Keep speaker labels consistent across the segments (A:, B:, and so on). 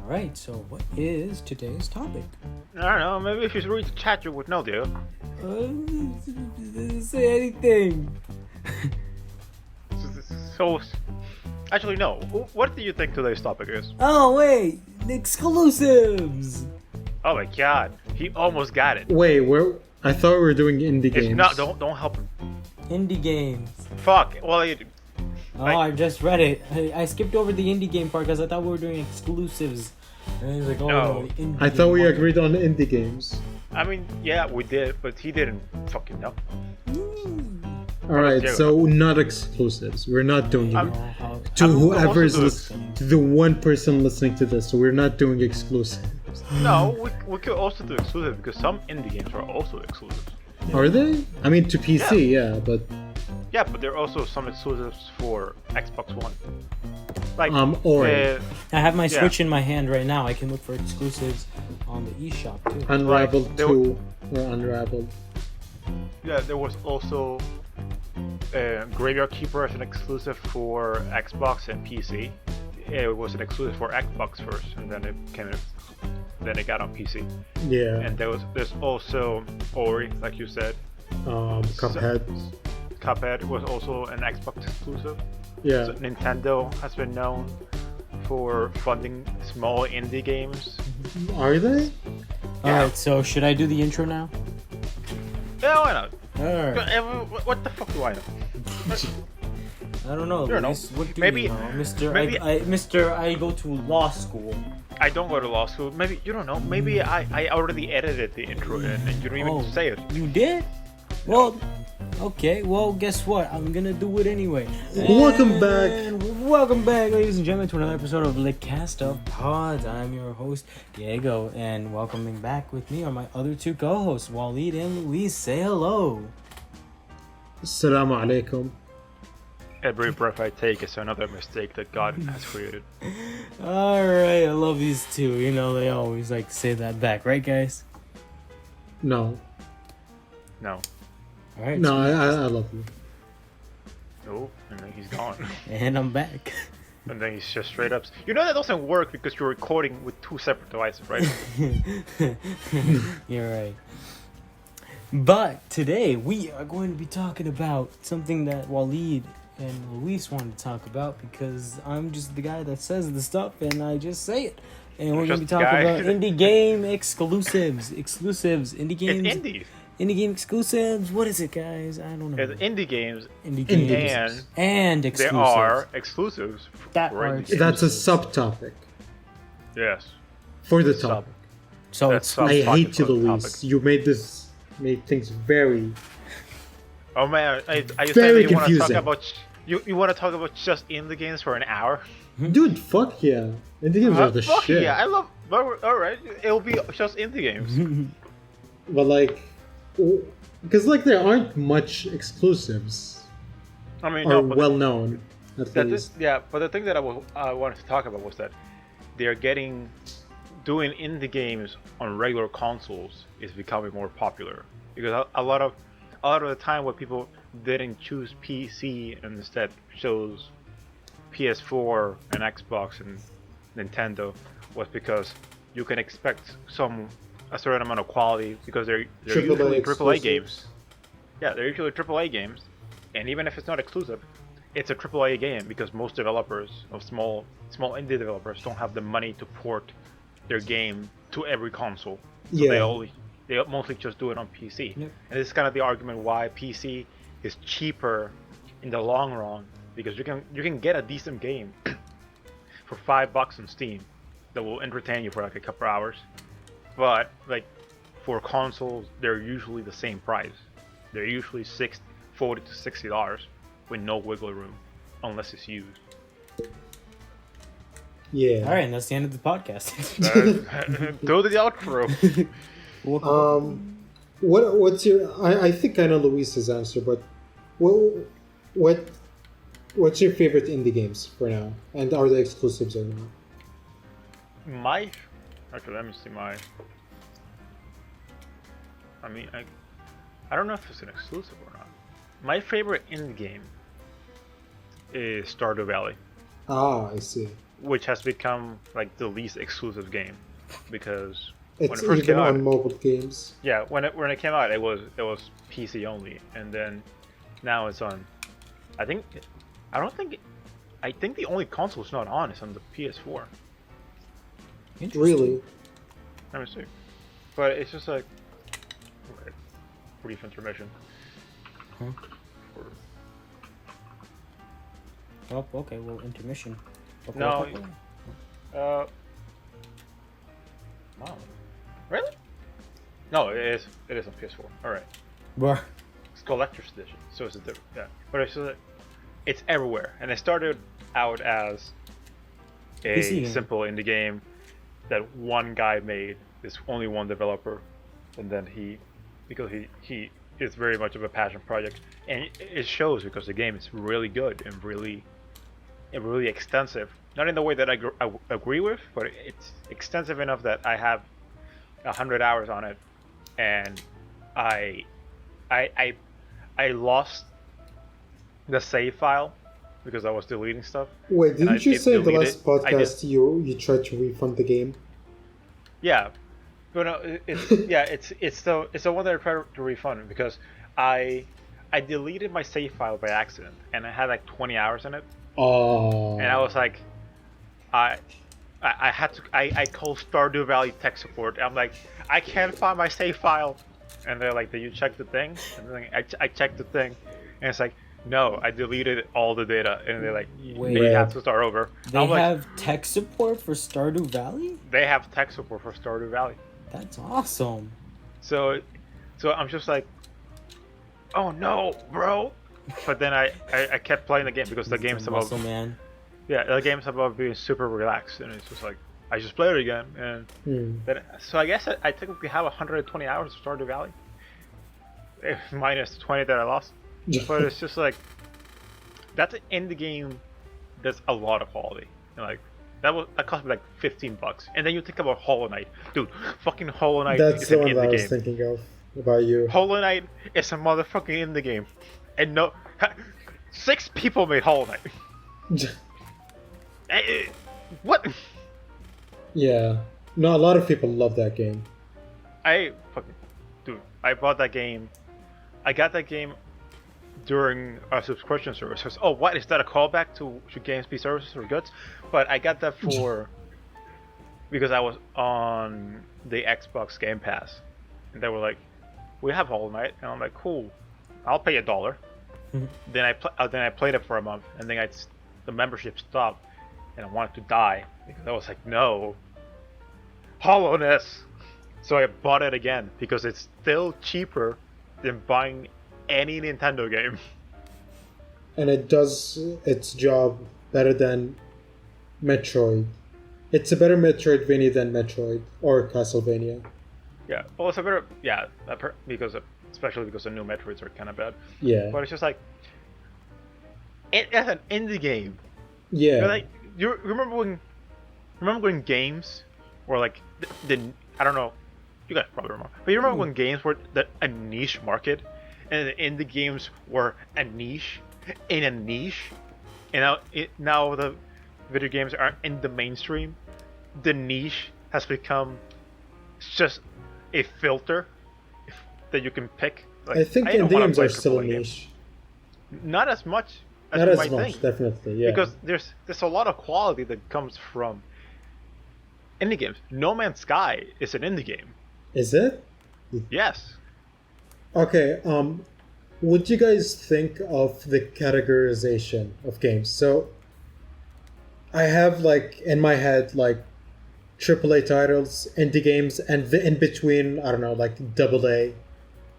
A: Alright, so what is today's topic?
B: I don't know, maybe if you read the chat you would know, dear.
A: Say anything.
B: So, actually no. What do you think today's topic is?
A: Oh wait, the exclusives.
B: Oh my god, he almost got it.
C: Wait, I thought we were doing indie games.
B: It's not, don't help him.
A: Indie games.
B: Fuck, well
A: Oh, I just read it. I skipped over the indie game part because I thought we were doing exclusives. And he was like, oh,
B: No.
A: the indie
C: I thought
A: game
C: we
A: market.
C: agreed on indie games.
B: I mean, yeah, we did, but he didn't fucking know.
C: Alright,
B: Diego?
C: so not exclusives. We're not doing
B: I'm-
C: it.
A: Oh, how-
C: To
B: I'm
C: whoever is
B: also
C: listening, to the one person listening to this, so we're not doing exclusives.
B: No, we could also do exclusive because some indie games are also exclusive.
C: Are they? I mean, to PC, yeah, but
B: Yeah, but there are also some exclusives for Xbox One. Like,
C: Ori.
A: I have my
B: Yeah.
A: Switch in my hand right now. I can look for exclusives on the eShop too.
C: Unraveled
B: Like, there
C: 2 or Unraveled.
B: yeah, there was also Graveyard Keeper as an exclusive for Xbox and PC. It was an exclusive for Xbox first, and then it got on PC.
C: Yeah.
B: And there's also Ori, like you said.
C: Cuphead.
B: Cuphead was also an Xbox exclusive.
C: Yeah.
B: So Nintendo has been known for funding small indie games.
C: Are they?
A: Alright, so should I do the intro now?
B: Yeah, why not?
A: Alright.
B: What the fuck do I know?
A: I don't know.
B: You don't know.
A: Luis. What do
B: Maybe-
A: you know? Mr.
B: maybe-
A: Mr. I go to law school.
B: I don't go to law school. Maybe you don't know. Maybe I already edited the intro in and you don't even say it.
A: You did? Well, okay. Well, guess what? I'm gonna do it anyway.
C: Welcome back.
A: And welcome back, ladies and gentlemen, to another episode of the Cast of Pods. I'm your host, Diego, and welcoming back with me are my other two co-hosts, Waleed and Luis. Say hello.
C: Assalamu alaikum.
B: Every breath I take is another mistake that God has created.
A: All right, I love these two. You know, they always like to say that back, right, guys?
C: No.
B: No.
A: All right.
C: No, I love you.
B: No. And then he's gone.
A: And I'm back.
B: And then he's just straight up. You know that doesn't work because you're recording with two separate devices, right?
A: You're right. But today we are going to be talking about something that Waleed and Luis wanted to talk about because I'm just the guy that says the stuff and I just say it. And we're going to be
B: Just the
A: talking
B: guy.
A: about indie game exclusives, indie games,
B: It's indie.
A: indie game exclusives. What is it, guys? I don't know.
B: It's indie games.
A: Indie
C: Indie
A: games
B: And
A: and
B: there
A: exclusives.
B: are exclusives
A: That
B: for
A: are
B: indie games.
C: That's a
A: Exclusives.
C: subtopic
B: Yes.
C: for the
B: Sub-
C: topic.
A: So
B: That's
A: it's
B: I'll
C: I
B: talk
C: hate you,
B: about the
C: Luis.
B: topic.
C: You made things very.
B: Oh man, I you
C: Very
B: said you want to talk
C: confusing.
B: about you want to talk about just indie games for an hour?
C: Dude, fuck yeah. Indie games are the
B: Fuck
C: shit.
B: yeah, I love. All right, it'll be just indie games.
C: But like, because like there aren't much exclusives
B: I mean,
C: or
B: no, but
C: well known at
B: that
C: least.
B: yeah, but the thing that I wanted to talk about was that they're doing indie games on regular consoles is becoming more popular because a lot of the time when people didn't choose PC and instead chose PS4 and Xbox and Nintendo was because you can expect a certain amount of quality because they're usually AAA
C: exclusives.
B: games. Yeah, they're usually AAA games, and even if it's not exclusive, it's a AAA game because most developers of small indie developers don't have the money to port their game to every console. So
C: Yeah.
B: they mostly just do it on PC.
A: Yep.
B: And this is kind of the argument why PC is cheaper in the long run because you can get a decent game for $5 on Steam that will entertain you for like a couple hours. But like for consoles, they're usually the same price. They're usually $40 to $60 with no wiggle room unless it's used.
C: Yeah.
A: All right, and that's the end of the podcast.
B: Do the outro.
C: What's your? I think I know Luis's answer, but what's your favorite indie games for now? And are they exclusives or not?
B: Actually, let me see I don't know if it's an exclusive or not. My favorite indie game is Stardew Valley.
C: Ah, I see.
B: which has become like the least exclusive game, because when
C: It's
B: it first came
C: even
B: out,
C: on mobile games.
B: yeah, when it came out, it was PC only, and then now it's on. I think, I don't think, I think the only console it's not on is on the PS4.
A: Interesting.
C: Really?
B: Let me see, but it's just like, okay, brief intermission.
A: Huh? Oh, okay. Well, intermission. Okay,
B: No.
A: okay.
B: Wow. Really? No, it is on PS4. All right.
A: Bruh.
B: It's collector's edition, so it's a different. Yeah, but it's everywhere, and it started out as a
A: PC game.
B: simple indie game that one guy made. There's only one developer, and then because he is very much of a passion project, and it shows because the game is really good and really extensive. Not in the way that I agree with, but it's extensive enough that I have 100 hours on it, and I lost the save file because I was deleting stuff.
C: Wait,
B: And
C: didn't you
B: it
C: say in the
B: deleted-
C: last podcast you tried to refund the game?
B: Yeah, but no, it's the one that I tried to refund because I deleted my save file by accident, and I had like 20 hours in it,
C: Oh.
B: and I was like, I called Stardew Valley tech support. I'm like, I can't find my save file, and they're like, did you check the thing? And then I checked the thing, and it's like, no, I deleted all the data, and they're like,
A: Wait.
B: you have to start over.
A: They
B: I'm like,
A: have tech support for Stardew Valley?
B: they have tech support for Stardew Valley.
A: That's awesome.
B: So I'm just like, oh no, bro. But then I kept playing the game because the
A: He's
B: game's
A: a
B: about
A: muscle man.
B: the game's about being super relaxed, and it's just like I just played it again, and then so I guess I typically have 120 hours of Stardew Valley, minus the 20 that I lost. But it's just like that's an indie game that's a lot of quality, and like that cost me like $15, and then you think about Hollow Knight, dude. Fucking Hollow Knight
C: That's
B: is
C: the
B: an
C: one that I
B: indie
C: was
B: game.
C: thinking of about you.
B: Hollow Knight is a motherfucking indie game, and no, 6 people made Hollow Knight. What?
C: Yeah. No, a lot of people love that game.
B: Dude, I bought that game. I got that game during a subscription service. Oh, what is that? A callback to should games be services or goods? But I got that because I was on the Xbox Game Pass, and they were like, "We have Hollow Knight," and I'm like, "Cool, I'll pay $1." Then I played it for a month, and then the membership stopped, and I wanted to die because I was like, "No, Hollowness." So I bought it again because it's still cheaper than buying any Nintendo game.
C: And it does its job better than Metroid. It's a better Metroidvania than Metroid or Castlevania.
B: Yeah, well, it's a better especially because the new Metroids are kind of bad.
C: Yeah.
B: But it's just like it's an indie game.
C: Yeah.
B: You're like you remember when games were like the I don't know, you guys probably remember, but you remember when games were a niche market, and the indie games were a niche in a niche, and now the video games aren't in the mainstream. The niche has become just a filter that you can pick. Like,
C: I think
B: don't
C: indie
B: wanna
C: games
B: play
C: are still a
B: AAA games.
C: niche.
B: Not as much as
C: Not
B: you
C: as
B: might
C: much,
B: think.
C: definitely, yeah.
B: Because there's a lot of quality that comes from indie games. No Man's Sky is an indie game.
C: Is it?
B: Yes.
C: Okay, what do you guys think of the categorization of games? So, I have, like, in my head, like, AAA titles, indie games, and in between, I don't know, like, AA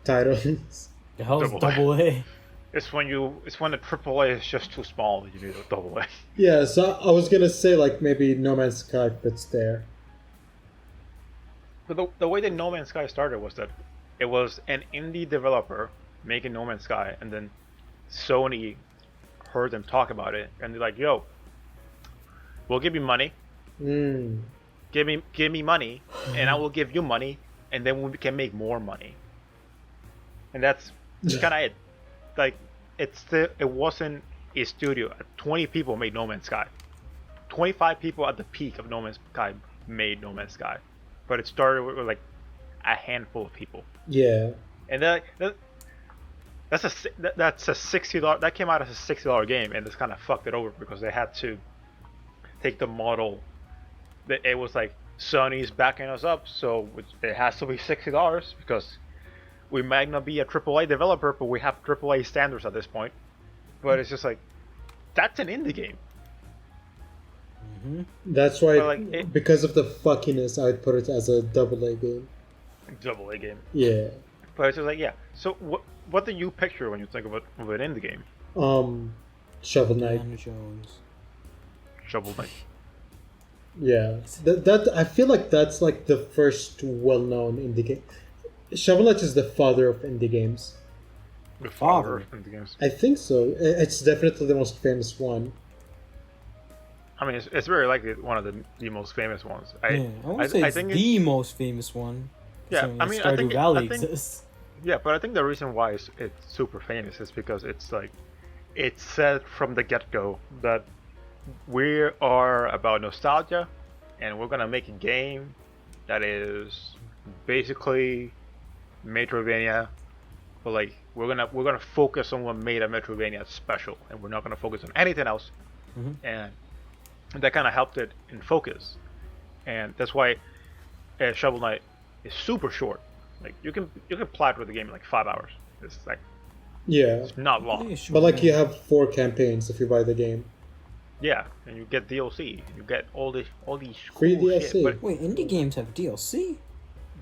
C: titles.
A: The hell is
B: Double A.
A: double A?
B: It's when the AAA is just too small that you need a AA.
C: Yeah, so I was gonna say, like, maybe No Man's Sky fits there.
B: But the way that No Man's Sky started was that it was an indie developer making No Man's Sky, and then Sony heard them talk about it, and they're like, "Yo, we'll give you money. Give me money, and I will give you money, and then we can make more money." And that's kind of it. Like it wasn't a studio. 20 people made No Man's Sky. 25 people at the peak of No Man's Sky made No Man's Sky, but it started with like a handful of people.
C: Yeah.
B: And that's a $60 that came out as a $60 game, and this kind of fucked it over because they had to take the model that it was like Sony's backing us up, so it has to be $60 because we might not be a AAA developer, but we have AAA standards at this point. But it's just like that's an indie game.
C: That's why,
B: But, like,
C: because of the fuckiness, I'd put it as a AA game.
B: AA game.
C: Yeah.
B: But it's just like, yeah. So what do you picture when you think of an indie game?
C: Shovel Knight.
A: Indiana Jones.
B: Shovel Knight.
C: Yeah. That I feel like that's like the first well-known indie game. Shovel Knight is the father of indie games.
B: The
A: Father.
B: father of indie games.
C: I think so. It's definitely the most famous one.
B: I mean, it's very likely one of the most famous ones.
A: I wouldn't say it's the most famous one.
B: Yeah,
A: So,
B: I mean,
A: Stardew Valley exists.
B: Yeah, but I think the reason why it's super famous is because it's like it said from the get-go that we are about nostalgia, and we're gonna make a game that is basically Metroidvania, but like we're gonna focus on what made a Metroidvania special, and we're not gonna focus on anything else. And that kind of helped it in focus, and that's why Shovel Knight is super short. Like you can play through the game in like 5 hours. It's like it's not long.
C: But like you have 4 campaigns if you buy the game.
B: Yeah, and you get DLC. You get all these
C: Free
B: cool
C: DLC.
B: shit. But,
A: Wait, indie games have DLC?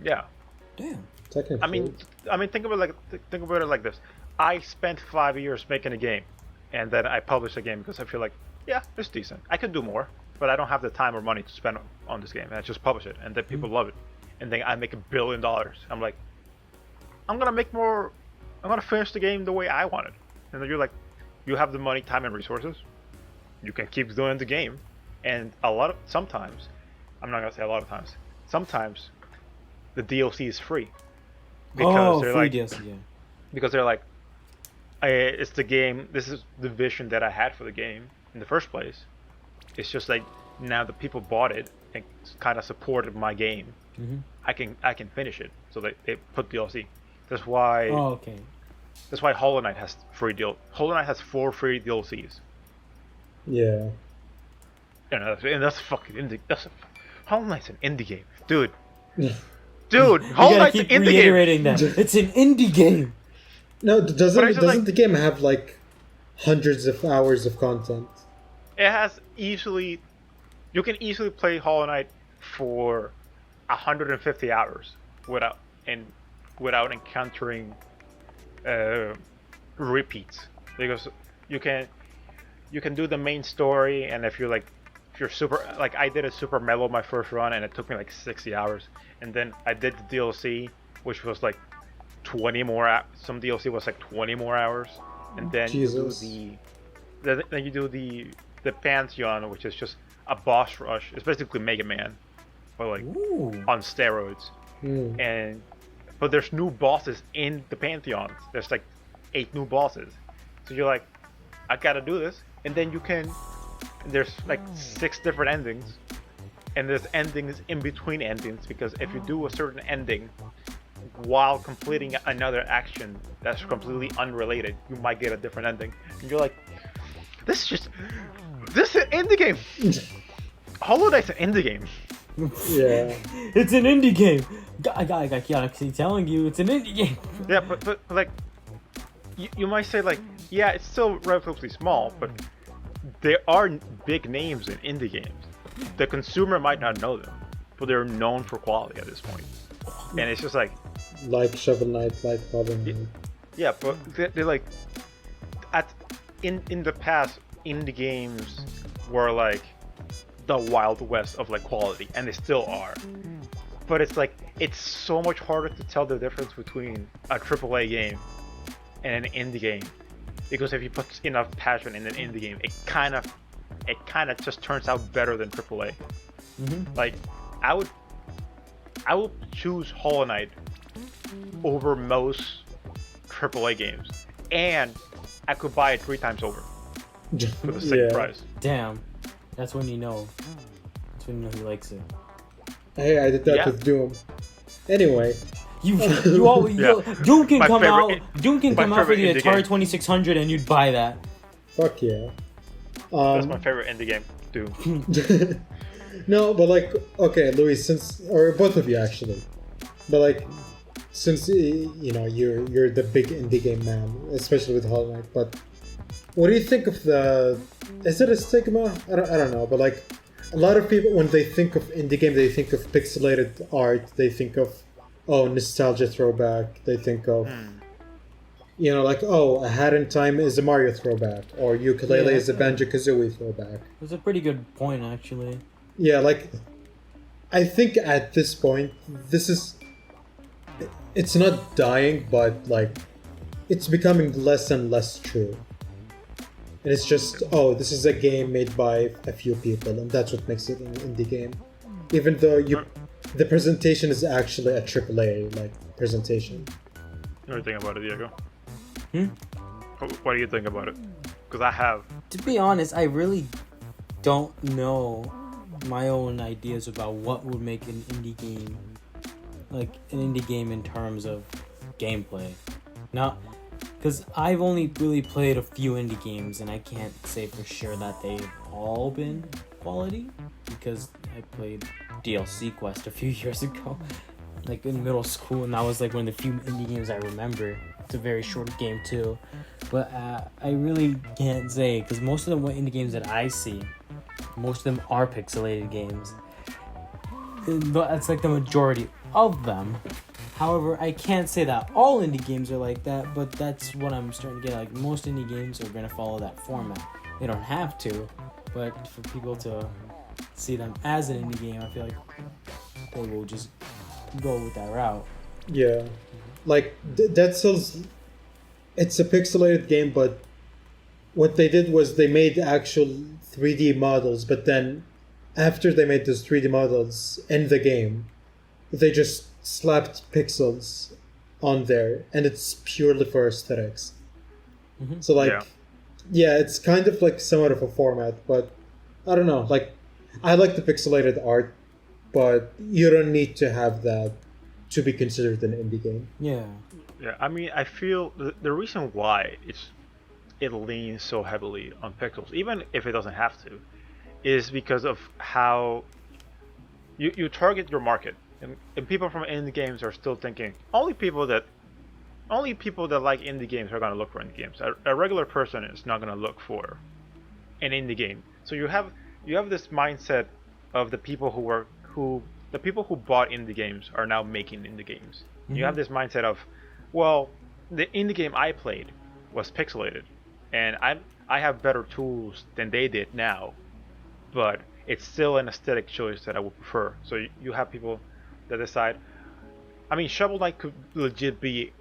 B: yeah,
A: Damn.
C: Technically.
B: I mean, think about it like this. I spent 5 years making a game, and then I published a game because I feel like, yeah, it's decent. I could do more, but I don't have the time or money to spend on this game. And I just publish it, and then people love it, and then I make $1 billion. I'm like, I'm gonna make more. I'm gonna finish the game the way I want it. And then you're like, you have the money, time, and resources. You can keep doing the game, and sometimes, I'm not gonna say a lot of times. Sometimes, the DLC is free because they're
A: free
B: like,
A: DLC, yeah.
B: because they're like, it's the game. This is the vision that I had for the game in the first place. It's just like now the people bought it and kind of supported my game. I can finish it. So they put DLC. That's why.
A: Oh, okay.
B: That's why Hollow Knight has Hollow Knight has 4 free DLCs.
C: Yeah.
B: And that's fucking indie. Hollow Knight's an indie game, dude. Dude, Hollow Knight's an
A: keep
B: indie
A: reiterating
B: game.
A: that. It's an indie game.
C: No, doesn't
B: like,
C: the game have like hundreds of hours of content?
B: It has easily. You can easily play Hollow Knight for 150 hours without encountering repeats, because you can do the main story, and if you're super, like I did a super mellow my first run and it took me like 60 hours, and then I did the DLC, which was like 20 more. Some DLC was like 20 more hours, and then
C: Jesus.
B: you do the Pantheon, which is just a boss rush. It's basically Mega Man, but like on steroids. But there's new bosses in the Pantheon. There's like 8 new bosses. So you're like, I gotta do this. And then there's like 6 different endings. And there's endings in between endings, because if you do a certain ending while completing another action that's completely unrelated, you might get a different ending. And you're like, this is an indie game. Hollow Knight's an indie game.
C: Yeah.
A: It's an indie game. I keep telling you, it's an indie game.
B: Yeah, but like, you might say like, yeah, it's still relatively small, but there are big names in indie games. The consumer might not know them, but they're known for quality at this point. And it's just like
C: Shovel Knight, like Hollow Knight.
B: Yeah, but they're like, in the past, indie games were like the Wild West of like quality, and they still are. But it's like, it's so much harder to tell the difference between a AAA game and an indie game, because if you put enough passion in an indie game, it kind of just turns out better than AAA. Like, I would choose Hollow Knight over most AAA games, and I could buy it 3 times over for the same price.
A: Damn. That's when you know. That's when you know he likes it.
C: Hey, I did that
B: Yeah.
C: with Doom. Anyway,
A: You always
B: Yeah.
A: Doom can
B: My
A: come
B: favorite-
A: out. Doom can
B: my
A: come out for
B: favorite
A: the
B: indie
A: Atari
B: game.
A: 2600, and you'd buy that.
C: fuck yeah.
B: That's my favorite indie game. Doom.
C: No, but like, okay, Luis, since or both of you actually, but like, since you know you're the big indie game man, especially with Hollow Knight. But what do you think of the? Is it a stigma? I don't know, but like, a lot of people when they think of indie game, they think of pixelated art. They think of nostalgia throwback. They think of you know like A Hat in Time is a Mario throwback, or Ukulele
A: Yeah.
C: is a Banjo Kazooie throwback.
A: That's a pretty good point, actually.
C: Yeah, like I think at this point, it's not dying, but like it's becoming less and less true. And it's just, this is a game made by a few people, and that's what makes it an indie game. Even though the presentation is actually a AAA like presentation.
B: What do you think about it, Diego?
A: Hmm?
B: What do you think about it? Because I have.
A: To be honest, I really don't know my own ideas about what would make an indie game, like an indie game in terms of gameplay. Not because I've only really played a few indie games, and I can't say for sure that they've all been quality, because I played DLC Quest a few years ago, like in middle school, and that was like one of the few indie games I remember. It's a very short game too, but I really can't say, because most of the indie games that I see, most of them are pixelated games. That's like the majority of them. However, I can't say that all indie games are like that, but that's what I'm starting to get. Like, most indie games are going to follow that format. They don't have to, but for people to see them as an indie game, I feel like they will just go with that route.
C: Yeah, like Dead Cells, it's a pixelated game, but what they did was they made actual 3D models, but then after they made those 3D models in the game, they just slapped pixels on there, and it's purely for aesthetics.
A: Mhm.
C: So like, yeah, it's kind of like somewhat of a format, but I don't know. Like, I like the pixelated art, but you don't need to have that to be considered an indie game.
A: Yeah.
B: Yeah, I mean, I feel the reason why it leans so heavily on pixels, even if it doesn't have to, is because of how you target your market, and people from indie games are still thinking only people that like indie games are going to look for indie games. A regular person is not going to look for an indie game. So you have this mindset of the people who bought indie games are now making indie games.
A: Mm-hmm.
B: You have this mindset of, well, the indie game I played was pixelated, and I have better tools than they did now, but it's still an aesthetic choice that I would prefer. So you have people that decide. I mean, Shovel Knight could legit be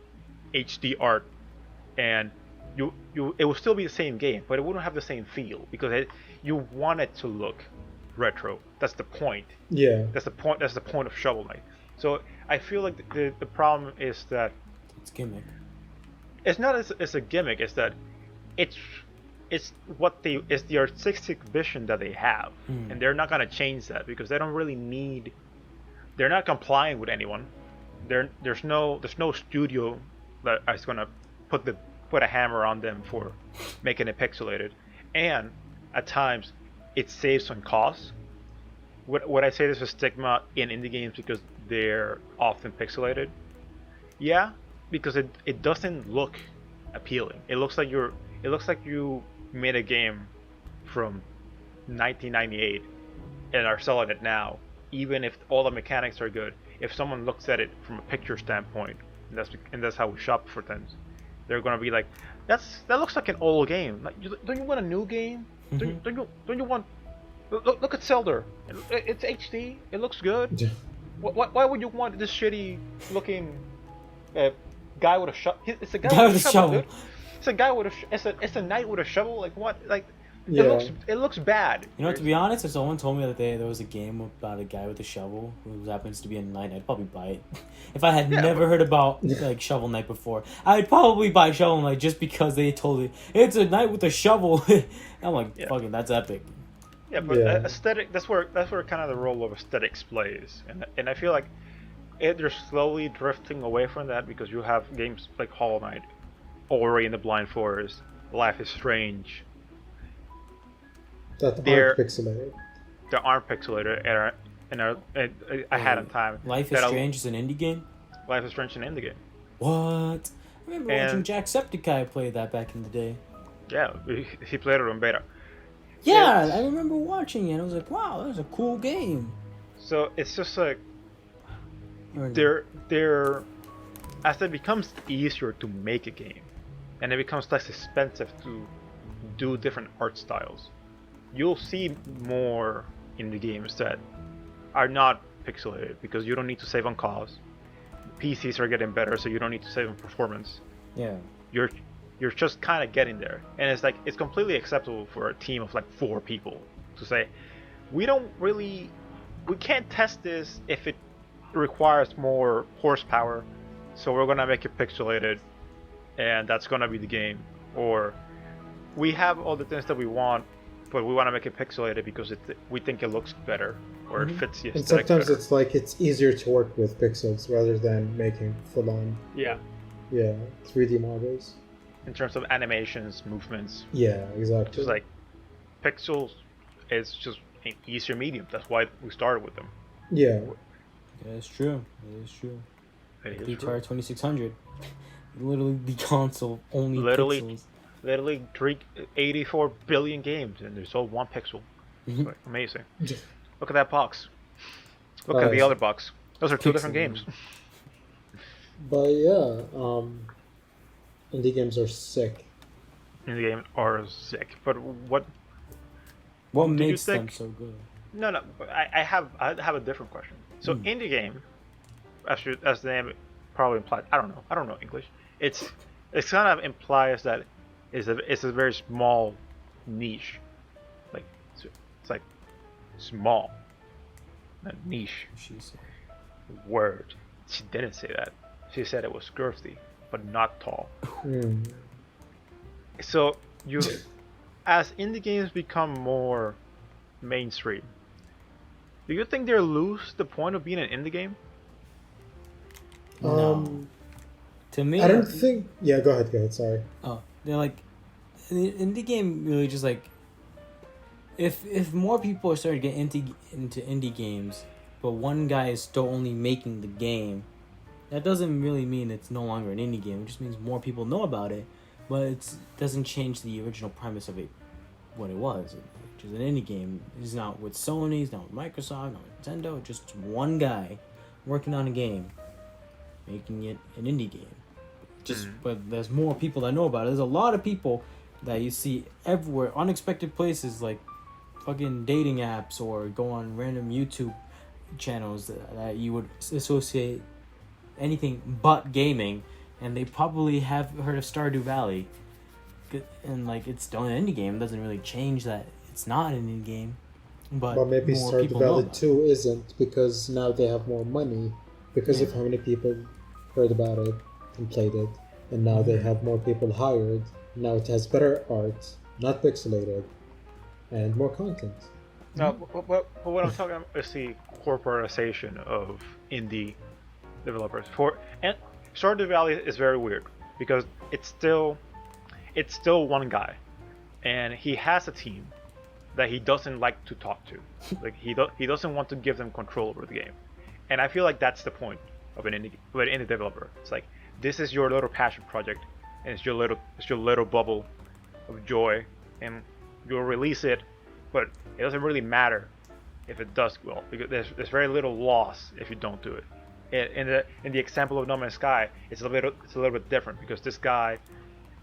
B: HD art, and it will still be the same game, but it wouldn't have the same feel because you want it to look retro. That's the point.
C: Yeah.
B: That's the point of Shovel Knight. So I feel like the problem is that
A: It's gimmick.
B: it's not as a gimmick. It's that it's the artistic vision that they have, and they're not gonna change that because they don't really need. They're not complying with anyone. There's no studio that is gonna put a hammer on them for making it pixelated, and at times it saves on costs. Would I say there's a stigma in indie games because they're often pixelated? Yeah, because it doesn't look appealing. It looks like you made a game from 1998 and are selling it now, even if all the mechanics are good. If someone looks at it from a picture standpoint, and that's how we shop for things, they're gonna be like, that looks like an old game. Like, don't you want a new game?
A: Mm-hmm.
B: Don't you want? Look at Zelda. It's HD. It looks good. Why would you want this shitty looking guy with a shovel? It's a guy with a shovel. Dude. It's a guy with it's a knight with a shovel. Like what? Like
C: Yeah.
B: it looks bad.
A: You know, to be honest, if someone told me that there was a game about a guy with a shovel who happens to be a knight, I'd probably buy it. If I had never heard about like Shovel Knight before, I'd probably buy Shovel Knight just because they told me it's a knight with a shovel. I'm like, fucking, that's epic.
B: Yeah, but
C: Yeah.
B: aesthetic. That's where kind of the role of aesthetics plays, and I feel like they're slowly drifting away from that because you have games like Hollow Knight, Ori in the Blind Forest, Life is Strange.
C: That aren't
B: They're
C: pixelated.
B: they aren't pixelated and ahead
A: Wait,
B: of time.
A: Life is
B: That
A: Strange is an indie game?
B: Life is Strange in the game,
A: What? I remember watching
B: and
A: Jacksepticeye play that back in the day.
B: yeah, he played it on beta.
A: Yeah, I
B: It's
A: remember watching it. I was like, wow, that was a cool game.
B: so it's just like
A: Or-
B: they're as it becomes easier to make a game, and it becomes less expensive to do different art styles, you'll see more in the games that are not pixelated because you don't need to save on cost. PCs are getting better, so you don't need to save on performance.
A: Yeah.
B: You're you're just kind of getting there, and it's like it's completely acceptable for a team of like 4 people to say, we can't test this if it requires more horsepower, so we're gonna make it pixelated, and that's gonna be the game. Or we have all the things that we want, but we want to make it pixelated because we think it looks better or it fits the
C: And
B: aesthetic
C: sometimes
B: better.
C: it's like it's easier to work with pixels rather than making full on,
B: Yeah,
C: 3D models.
B: in terms of animations, movements,
C: Yeah, exactly.
B: just like pixels is just an easier medium. That's why we started with them.
C: Yeah.
A: Yeah, it's true. It is true.
B: It is
A: The
B: true.
A: Atari 2600. Literally the console, only
B: Literally-
A: pixels.
B: Literally 84 billion games, and there's all 1 pixel.
A: Mhm.
B: Like, amazing. Look at that box. Look at the
C: Yes.
B: other box. Those are 2 different
A: Pixel.
B: games.
C: But yeah, indie games are sick.
B: And the games are sick. But what?
A: What
B: Did you
A: makes them
B: think-
A: so good?
B: No. But I have a different question. So
A: Hmm.
B: indie game, as the name probably implies, I don't know English. It's kind of implies that it's a very small niche. Like it's like small, not niche.
A: She said.
B: Word. She didn't say that. She said it was girthy, but not tall.
C: Mm.
B: So as indie games become more mainstream, do you think they lose the point of being an indie game?
C: Um,
A: To me,
C: I don't think. Yeah, go ahead. Sorry.
A: Oh, they're like, the indie game really just like, if more people are starting to get into indie games, but one guy is still only making the game, that doesn't really mean it's no longer an indie game. It just means more people know about it, but it doesn't change the original premise of it, what it was, which is an indie game. It's not with Sony, it's not with Microsoft, not with Nintendo. Just one guy working on a game, making it an indie game. Just but there's more people that know about it. There's a lot of people that you see everywhere, unexpected places like fucking dating apps, or go on random YouTube channels that you would associate anything but gaming, and they probably have heard of Stardew Valley. And like, it's still an indie game. It doesn't really change that it's not an indie game. But
C: maybe
A: more
C: Stardew
A: people know
C: Valley
A: about it.
C: 2 isn't, because now they have more money because of how many people heard about it and played it, and now they have more people hired. Now it has better art, not pixelated, and more content.
B: No, but what I'm talking about is the corporatization of indie developers. And Stardew Valley is very weird because it's still one guy, and he has a team that he doesn't like to talk to. Like he doesn't want to give them control over the game, and I feel like that's the point of an indie developer. It's like, this is your little passion project, and it's your little bubble of joy, and you'll release it, but it doesn't really matter if it does well, because there's very little loss if you don't do it. In the example of No Man's Sky, it's a little bit different, because this guy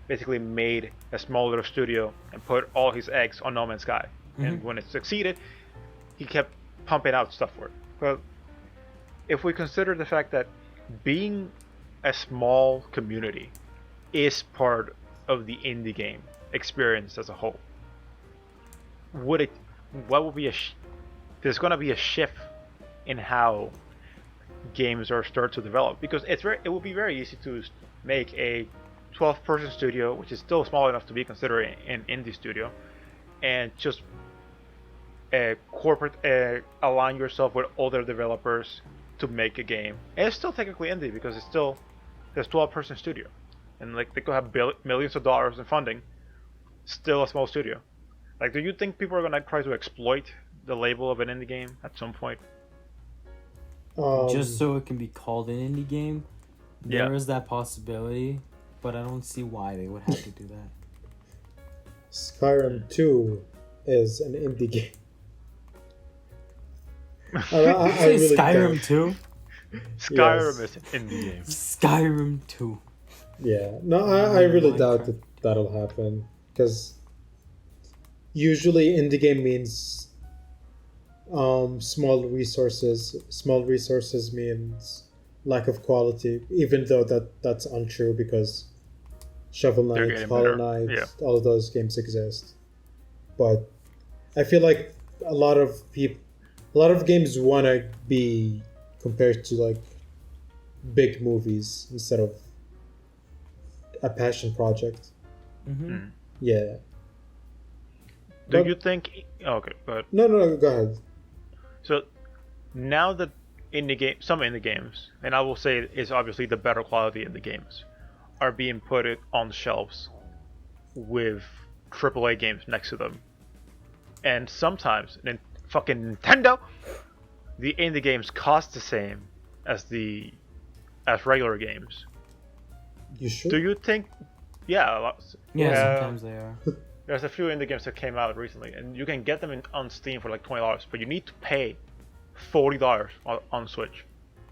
B: basically made a small little studio and put all his eggs on No Man's Sky, and when it succeeded, he kept pumping out stuff for it. But if we consider the fact that being a small community is part of the indie game experience as a whole, there's going to be a shift in how games are started to develop, because it will be very easy to make a 12-person studio, which is still small enough to be considered an indie studio, and just corporate align yourself with other developers to make a game. And it's still technically indie because it's still there's 12-person studio, and like they could have millions of dollars in funding, still a small studio. Like, do you think people are gonna try to exploit the label of an indie game at some point?
A: Just so it can be called an indie game,
B: Yeah.
A: there is that possibility, but I don't see why they would have to do that.
C: Skyrim 2 is an indie game. I
A: Say
C: really
A: Skyrim
C: doubt-
A: 2?
B: Skyrim
C: Yes.
B: is an indie game.
A: Skyrim 2.
C: Yeah, no, I really
A: Minecraft.
C: doubt that that'll happen because usually indie game means small resources. Small resources means lack of quality, even though that's untrue because Shovel
B: They're
C: Knight,
B: getting
C: Hollow
B: better.
C: Knight,
B: Yeah.
C: all of those games exist. But I feel like a lot of games want to be compared to like big movies instead of a passion project.
A: Mm-hmm.
C: Yeah.
B: Do
C: But-
B: you think? Okay, but
C: No, go ahead.
B: so now that some indie games, and I will say it's obviously the better quality indie games, are being put on shelves with AAA games next to them, and sometimes fucking Nintendo, the indie games cost the same as regular games.
C: You sure?
B: Do you think? Yeah,
A: Yeah, sometimes they are.
B: there's a few indie games that came out recently, and you can get them on Steam for like $20, but you need to pay $40 on Switch.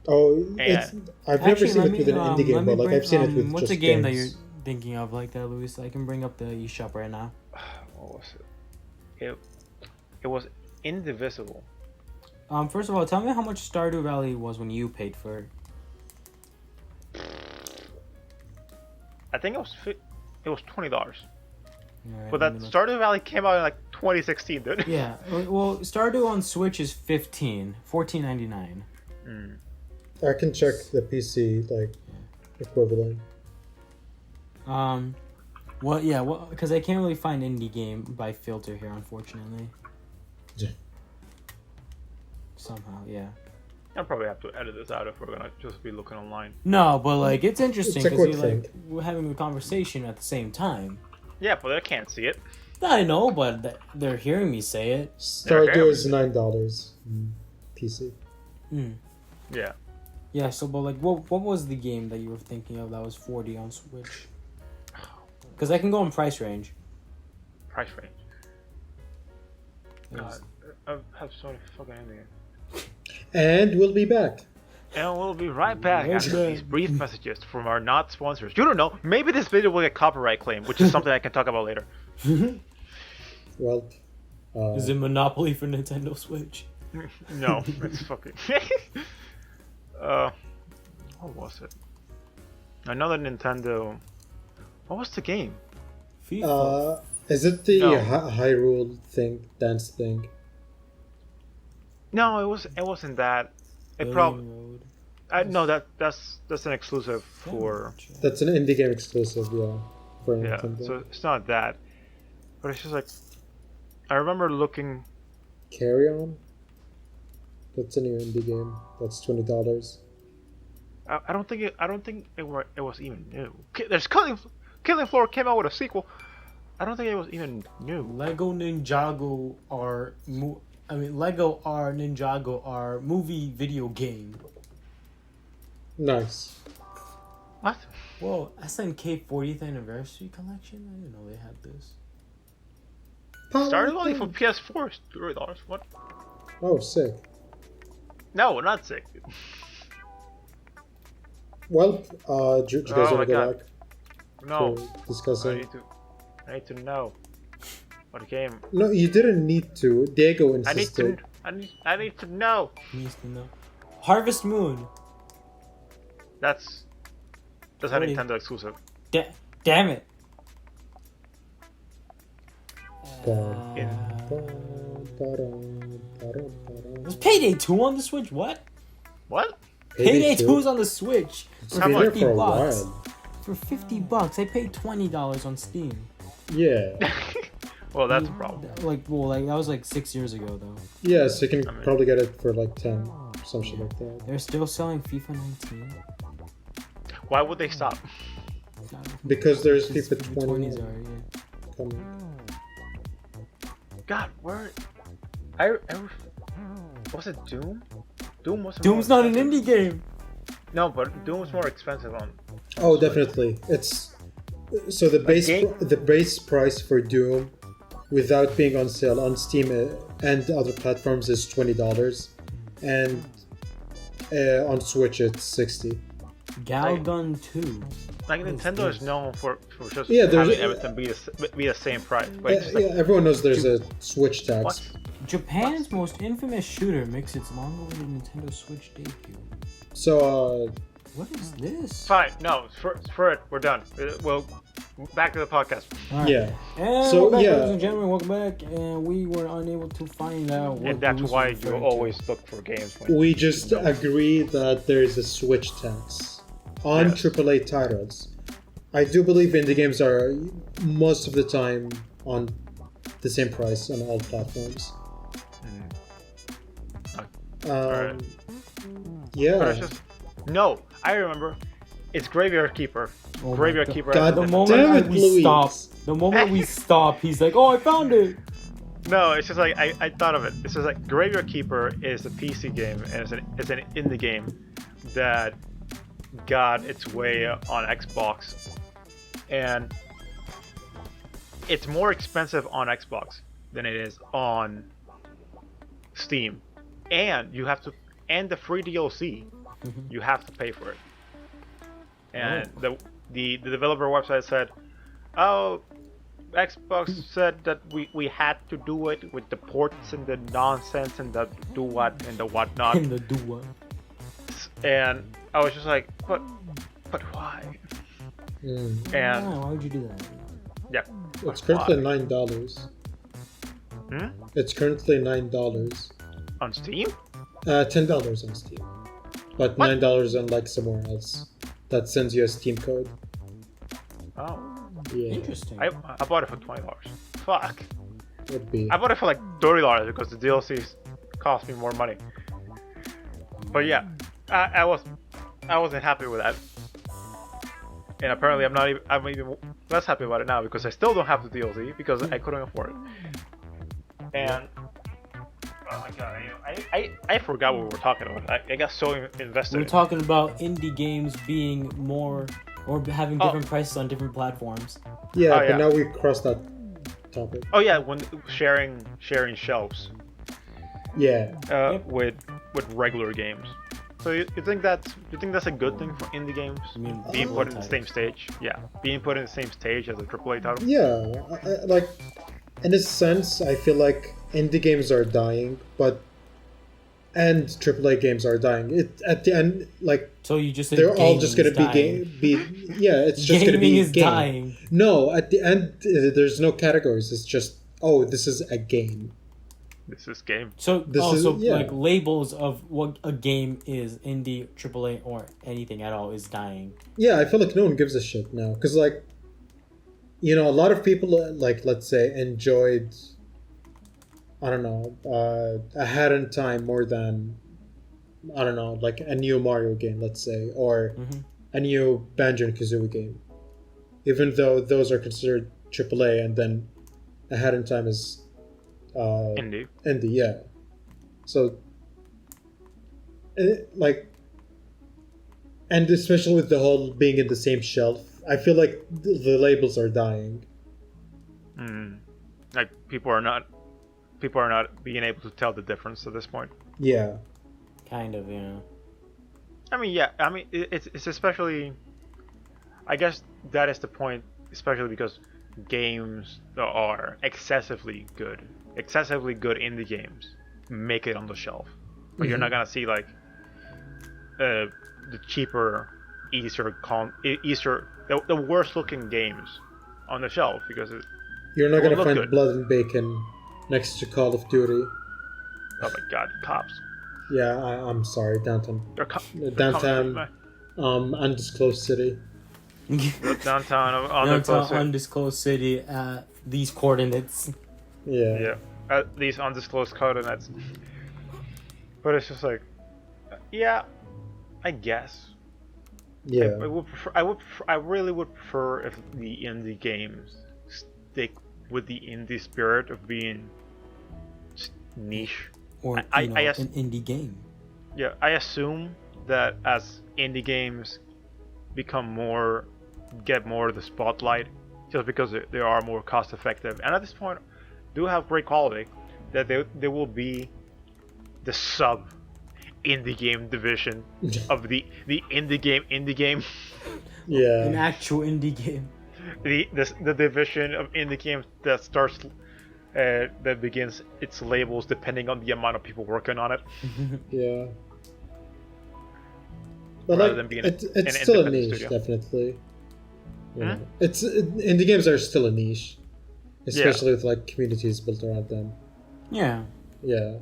C: Oh, it's, I've never
A: Actually,
C: seen
A: let
C: it
A: me,
C: with an indie game,
A: let
C: but
A: me
C: like I've seen it with
A: what's
C: just
A: a game that
C: games.
A: you're thinking of like that, Luis? I can bring up the eShop right now.
B: What was it? It was Indivisible.
A: First of all, tell me how much Stardew Valley was when you paid for it.
B: I think it was $20.
A: Alright,
B: But
A: let
B: that
A: me look.
B: Stardew Valley came out in like 2016, dude.
A: Yeah, well, Stardew on Switch is $14.99.
C: I can check the PC like equivalent.
A: Well, yeah, well, because I can't really find indie game by filter here, unfortunately.
C: Yeah.
A: Somehow, yeah.
B: I'll probably have to edit this out if we're gonna just be looking online.
A: No, but like it's interesting
C: It's a
A: because
C: quick
A: we're having a conversation at the same time.
B: Yeah, but they can't see it.
A: I know, but they're hearing me say it.
C: Stardew is $9 PC.
A: Mm.
B: Yeah.
A: Yeah. So, but like, what was the game that you were thinking of that was 40 on Switch? Because I can go in price range.
B: Price range.
A: It was-
B: I have so many fucking indie games.
C: And we'll be back.
B: And we'll be right back
A: Right
B: after
A: back.
B: these brief messages from our not sponsors. You don't know. Maybe this video will get copyright claim, which is something I can talk about later.
C: Well,
A: Is it Monopoly for Nintendo Switch?
B: No, it's fucking. What was it? Another Nintendo. What was the game?
A: FIFA.
C: is it the
B: No.
C: Hyrule thing, dance thing?
B: No, it wasn't that. It
A: Alien
B: probably.
A: Road.
B: No, that's an exclusive for.
C: That's an indie game exclusive, yeah, for
B: Yeah,
C: Nintendo.
B: so it's not that. But it's just like. I remember looking.
C: Carry On. That's a new indie game. That's $20.
B: I don't think it was even new. There's Killing Floor came out with a sequel. I don't think it was even new.
A: Lego Ninjago are Lego R Ninjago are movie video game.
C: Nice.
B: What?
A: Whoa, SNK 40th anniversary collection? I didn't know they had this.
B: Started only for PS4. It's $3. What?
C: Oh, sick.
B: No, not sick.
C: Well, do you guys
B: Oh my
C: want to go
B: God.
C: back
B: No,
C: to
B: I
C: discussing?
B: need to know what game.
C: No, you didn't need to. Diego
B: I need
C: insisted.
B: to. I need to know.
A: Needs to know. Harvest Moon.
B: That's a
A: What do you-
B: Nintendo exclusive.
A: Damn it. Was Payday 2 on the Switch? What?
B: What?
A: Payday 2 is on the Switch
C: It's
A: for
B: How
C: been there
B: much?
A: 50
C: for a
A: bucks.
C: while.
A: For $50, I paid $20 on Steam.
C: Yeah.
B: Well, that's a problem.
A: Like that was like 6 years ago though.
C: Yeah, so you can
B: I mean-
C: probably get it for like 10, some shit like that.
A: They're still selling FIFA 19.
B: Why would they stop?
C: Because there's
A: Because
C: FIFA
A: the
C: 20
A: 20s are, yeah.
C: coming.
B: God, where? I was it Doom? Doom was.
A: Doom's not an indie game.
B: No, but Doom was more expensive on.
C: Oh, definitely. It's so the base price for Doom, without being on sale on Steam and other platforms, is $20, and on Switch it's $60.
A: Galgun 2.
B: Like
A: What is
B: Nintendo is
A: this?
B: known for just
C: Yeah, there's-
B: having everything be the same price. But it's just like,
C: Yeah, everyone knows there's a Switch tax.
B: what?
A: Japan's most infamous shooter makes its long-awaited Nintendo Switch debut.
C: So,
A: What is this?
B: Fine, no, for it, we're done. Well, back to the podcast.
A: Alright.
C: yeah.
A: And
C: So,
A: welcome back,
C: yeah.
A: ladies and gentlemen, welcome back. And we were unable to find out what
B: And that's
A: Bruce
B: why
A: was
B: you
A: referring to.
B: always look for games. When
C: We just agree that there is a Switch tax on
B: Yes.
C: AAA titles. I do believe indie games are most of the time on the same price on all platforms.
B: Alright. But
C: Yeah.
B: it's just no. I remember. It's Graveyard Keeper.
A: Oh my
B: Graveyard
A: God.
B: Keeper.
C: God
A: The
B: has a-
A: moment
C: Damn it,
A: we
C: Luis.
A: stop, he's like, "Oh, I found it."
B: No, it's just like I thought of it. It's just like Graveyard Keeper is a PC game and it's an indie game that got its way on Xbox, and it's more expensive on Xbox than it is on Steam, and you have to the free DLC. You have to pay for it. And the developer website said, "Oh, Xbox said that we had to do it with the ports and the nonsense and the do what and the whatnot."
A: In the duo.
B: And I was just like, but why? And
A: Why would you do that?
B: yeah,
C: It's currently $9.
B: Hmm?
C: It's currently $9.
B: On Steam?
C: $10 on Steam. But
B: What?
C: $9 on like somewhere else. That sends you a Steam code.
B: Oh,
C: Yeah.
A: Interesting.
B: I bought it for $20. Fuck.
C: Would be.
B: I bought it for like $30 because the DLCs cost me more money. But yeah, I wasn't happy with that. And apparently I'm even less happy about it now because I still don't have the DLC because I couldn't afford it. And oh my god, I forgot what we were talking about. I got so invested.
A: We're talking about indie games being more or having
B: Oh.
A: different prices on different platforms.
C: Yeah,
B: Oh,
C: but
B: yeah.
C: now we crossed that topic.
B: Oh yeah, when sharing shelves
C: Yeah.
B: with regular games. So you think that's a good thing for indie games?
A: I mean,
B: Being
A: AAA
B: put in the
A: titles.
B: same stage? Yeah, being put in the same stage as a AAA title?
C: Yeah. Like, in a sense, I feel like indie games are dying, and AAA games are dying. At the end, like,
A: So you just said
C: they're all just gonna
A: gaming is
C: be
A: dying.
C: yeah, it's just gonna
A: Gaming
C: be
A: is
C: game.
A: dying.
C: No, at the end, there's no categories. It's just, oh, this is a game.
B: This is game.
A: So
C: This is- yeah.
A: like labels of what a game is, indie, AAA, or anything at all is dying.
C: Yeah, I feel like no one gives a shit now. Because, like, you know, a lot of people, like, let's say, enjoyed, I don't know, A Hat in Time more than, I don't know, like a new Mario game, let's say, or a new Banjo and Kazooie game. Even though those are considered AAA, and then A Hat in Time is
B: Indie.
C: indie, yeah. So, like, and especially with the whole being in the same shelf, I feel like the labels are dying.
B: Like people are not being able to tell the difference at this point.
C: Yeah.
A: Kind of, yeah.
B: I mean, yeah. I mean, it's especially. I guess that is the point, especially because games that are excessively good indie games make it on the shelf. But you're not gonna see like the cheaper, the worst looking games on the shelf because
C: You're not
B: Well,
C: gonna
B: look
C: find
B: good.
C: Blood and Bacon next to Call of Duty.
B: oh my god, cops.
C: Yeah, I'm sorry, downtown.
B: They're coming
C: Downtown,
B: to
C: undisclosed city.
B: downtown on the
A: Downtown
B: closer.
A: undisclosed city at these coordinates.
C: Yeah.
B: At these undisclosed coordinates. But it's just like, yeah, I guess.
C: Yeah.
B: I would prefer. I really would prefer if the indie games stick with the indie spirit of being niche.
A: Or
B: I
A: an indie game.
B: Yeah, I assume that as indie games get more of the spotlight, just because they are more cost effective, and at this point do have great quality, that they will be the sub indie game division of the indie game
C: Yeah.
A: An actual indie game.
B: the division of indie games that starts that begins its labels depending on the amount of people working on it.
C: Yeah. But
B: Rather
C: like,
B: than being
C: it's
B: an
C: still a
B: independent
C: niche,
B: studio.
C: definitely. You
B: Hmm?
C: know, indie games are still a niche, especially with like communities built around them.
A: Yeah.
C: Yeah.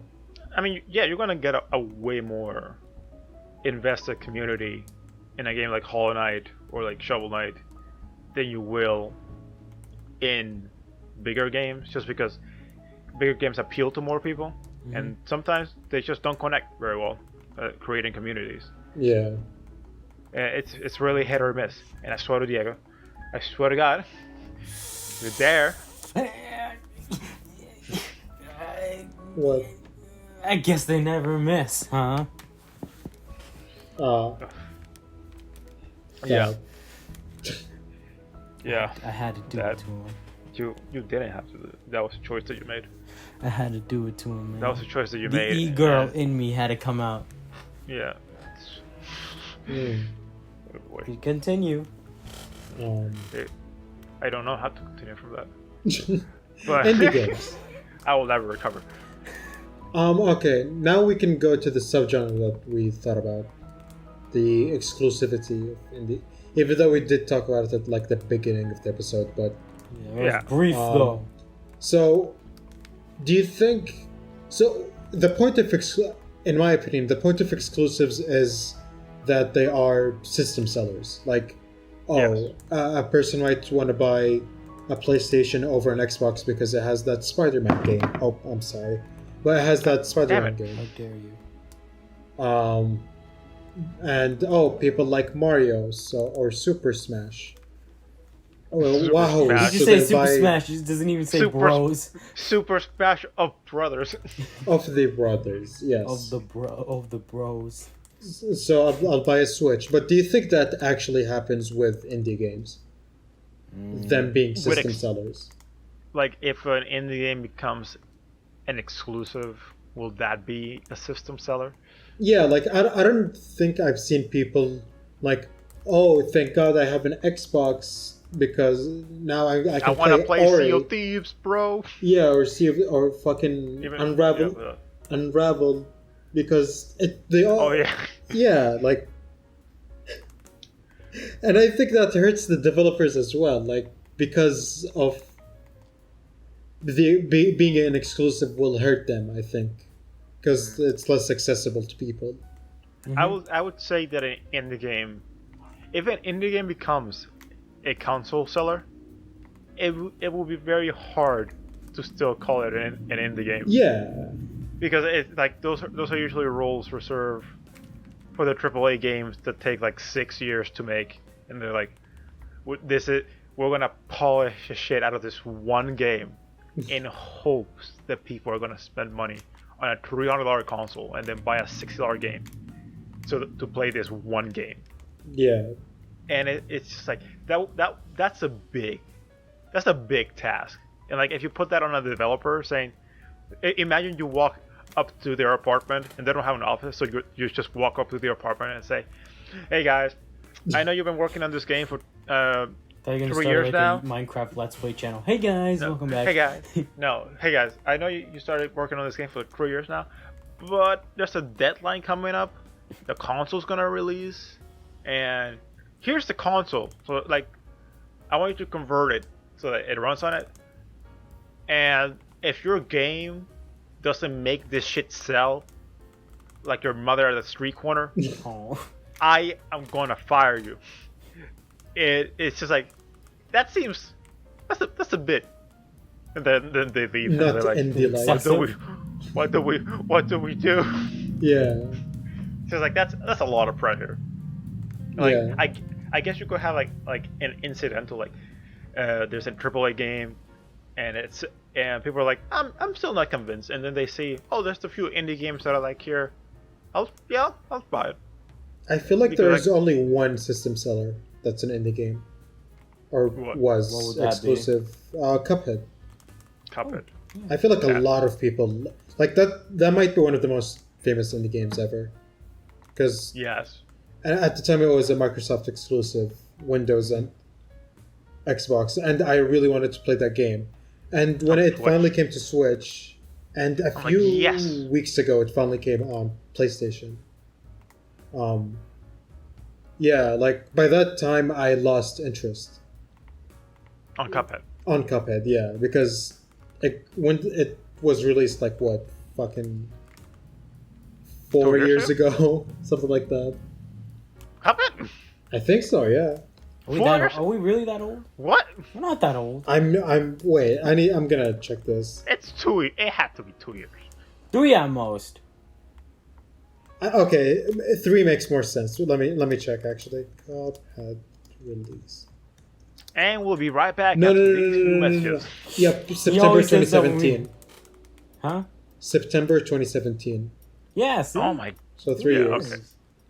B: I mean, yeah, you're gonna get a way more invested community in a game like Hollow Knight or like Shovel Knight than you will in bigger games, just because bigger games appeal to more people, and sometimes they just don't connect very well, creating communities.
C: Yeah.
B: It's really hit or miss, and I swear to Diego, I swear to God, you're there.
C: What?
A: I guess they never miss, huh?
C: Uh,
B: Yeah,
C: God.
B: yeah.
A: I had to do
B: That-
A: it to him.
B: You didn't have to do it. That was a choice that you made.
A: I had to do it to him, man.
B: That was a choice that you
A: the
B: made.
A: e-girl
B: and-
A: in me had to come out.
B: Yeah.
C: Mm.
B: Oh boy.
A: You continue.
B: I don't know how to continue from that. But
C: Indie games.
B: I will never recover.
C: Okay, now we can go to the subgenre that we thought about. The exclusivity of indie. Even though we did talk about it at like the beginning of the episode, but
A: Yeah, it was
B: Yeah.
A: brief though.
C: so do you think so the point of in my opinion, the point of exclusives is that they are system sellers. Like,
B: Yes.
C: a person might want to buy a PlayStation over an Xbox because it has that Spider-Man game. Oh, I'm sorry. But it has that Spider-Man
B: it.
C: game.
A: How dare you?
C: And people like Mario, or Super Smash. Well,
B: Super
C: wow!
B: Smash.
A: You
C: so
A: just say
C: they
A: Super
C: buy
A: Smash. It doesn't even say
B: Super
A: bros.
B: Super Smash of Brothers.
C: of the brothers, yes.
A: Of the bros.
C: So I'll buy a Switch. But do you think that actually happens with indie games? Them being
B: With
C: system sellers.
B: Like, if an indie game becomes an exclusive, will that be a system seller?
C: Yeah, like I don't think I've seen people like, oh, thank God I have an Xbox because now I
B: I
C: can
B: want to play
C: Ori.
B: Sea of Thieves, bro.
C: Yeah, or fucking Unravel.
B: Yeah,
C: Unravel, because they all.
B: oh yeah.
C: Yeah, like, and I think that hurts the developers as well, like because of being an exclusive will hurt them. I think because it's less accessible to people.
B: I would say that an indie game, if an indie game becomes a console seller, it will be very hard to still call it an indie game.
C: Yeah,
B: Because it's like those are usually roles reserved for the AAA games that take like 6 years to make, and they're like, we're gonna polish the shit out of this one game in hopes that people are gonna spend money on a $300 console and then buy a $60 game to play this one game.
C: yeah,
B: And it's just like that's a big task. And like, if you put that on a developer, saying, imagine you walk up to their apartment and they don't have an office, so you just walk up to their apartment and say, hey guys, I know you've been working on this game for
A: Thought you were gonna
B: 3
A: start
B: years
A: like
B: now.
A: a Minecraft Let's Play channel. Hey guys,
B: No,
A: welcome back.
B: Hey guys, hey guys, I know you started working on this game for 3 years now, but there's a deadline coming up. The console's gonna release, and here's the console. So like, I want you to convert it so that it runs on it. And if your game doesn't make this shit sell, like your mother at the street corner,
A: Oh.
B: I am gonna fire you. It's just like, that's a bit And then they leave and
C: Not
B: they're like,
C: indie
A: What
C: like.
A: do
B: what do we do?
C: Yeah,
B: So like that's a lot of pressure. Like
C: yeah.
B: I guess you could have like an incidental like there's a AAA game and people are like I'm still not convinced, and then they see, oh, there's a few indie games that I like here. I'll buy it.
C: I feel like
B: Because,
C: there's
B: like-
C: only one system seller that's an indie game, or
B: What?
C: was
A: What would that
C: exclusive. Cuphead.
B: Cuphead.
C: I feel like
B: Yeah.
C: a lot of people like that. That might be one of the most famous indie games ever, because
B: Yes.
C: at the time it was a Microsoft exclusive, Windows and Xbox, and I really wanted to play that game. And when
B: On
C: it
B: Switch.
C: finally came to Switch, and a
B: I'm like,
C: few
B: yes.
C: weeks ago it finally came on PlayStation. Yeah, like by that time I lost interest
B: On Cuphead.
C: on Cuphead. Yeah, because when it was released, like what, fucking 4
B: 2 years
C: years ago, something like that.
B: Cuphead?
C: I think so. Yeah.
A: Are we really that old?
B: What?
A: We're not that old.
C: Wait. I'm gonna check this.
B: It's 2. It had to be 2 years.
A: 3 at most.
C: Okay, 3 makes more sense. Let me check actually. Cuphead release.
B: And we'll be right back
C: No,
B: after
C: no, no,
B: these
C: no,
B: two
C: no, no, no.
B: messages.
C: Yep,
A: He
C: September
A: always says that when
C: 2017.
A: Huh?
C: September 2017.
A: Yeah, see?
B: Oh my.
C: So 3
B: Yeah,
C: years.
B: okay.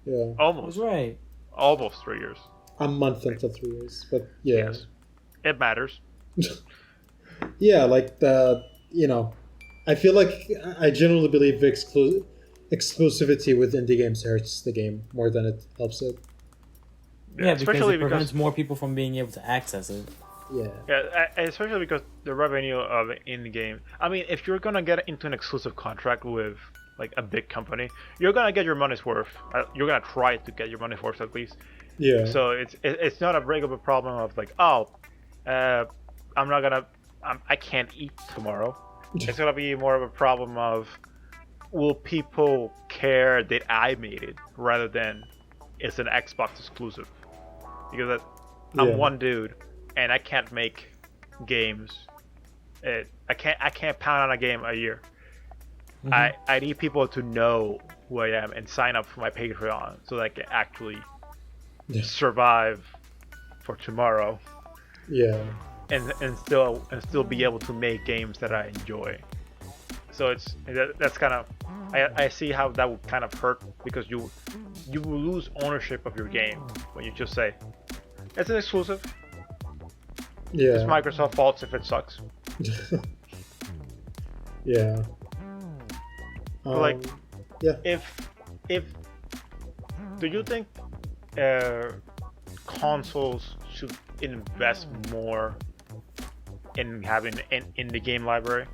C: Yeah,
A: I was
B: Almost.
A: right.
B: Almost 3 years.
C: a month until 3 years, but yeah,
B: Yes. It matters.
C: yeah. Like I feel like I generally believe exclusivity with indie games hurts the game more than it helps it.
A: Yeah, because
B: especially
A: it prevents more people from being able to access it.
C: Yeah,
B: especially because the revenue of it in the game. I mean, if you're gonna get into an exclusive contract with like a big company, you're gonna get your money's worth. You're gonna try to get your money's worth at least.
C: yeah.
B: So it's not a regular problem of like, I can't eat tomorrow. It's gonna be more of a problem of, will people care that I made it rather than it's an Xbox exclusive? Because
C: Yeah.
B: I'm one dude and I can't make games. I can't pound on a game a year. I need people to know who I am and sign up for my Patreon so that I can actually
C: Yeah.
B: survive for tomorrow
C: Yeah.
B: and still be able to make games that I enjoy. So that's kind of, I see how that would kind of hurt, because you will lose ownership of your game when you just say it's an exclusive.
C: Yeah.
B: It's Microsoft faults if it sucks.
C: Yeah.
B: But like,
C: yeah.
B: if do you think consoles should invest more in having an indie game library?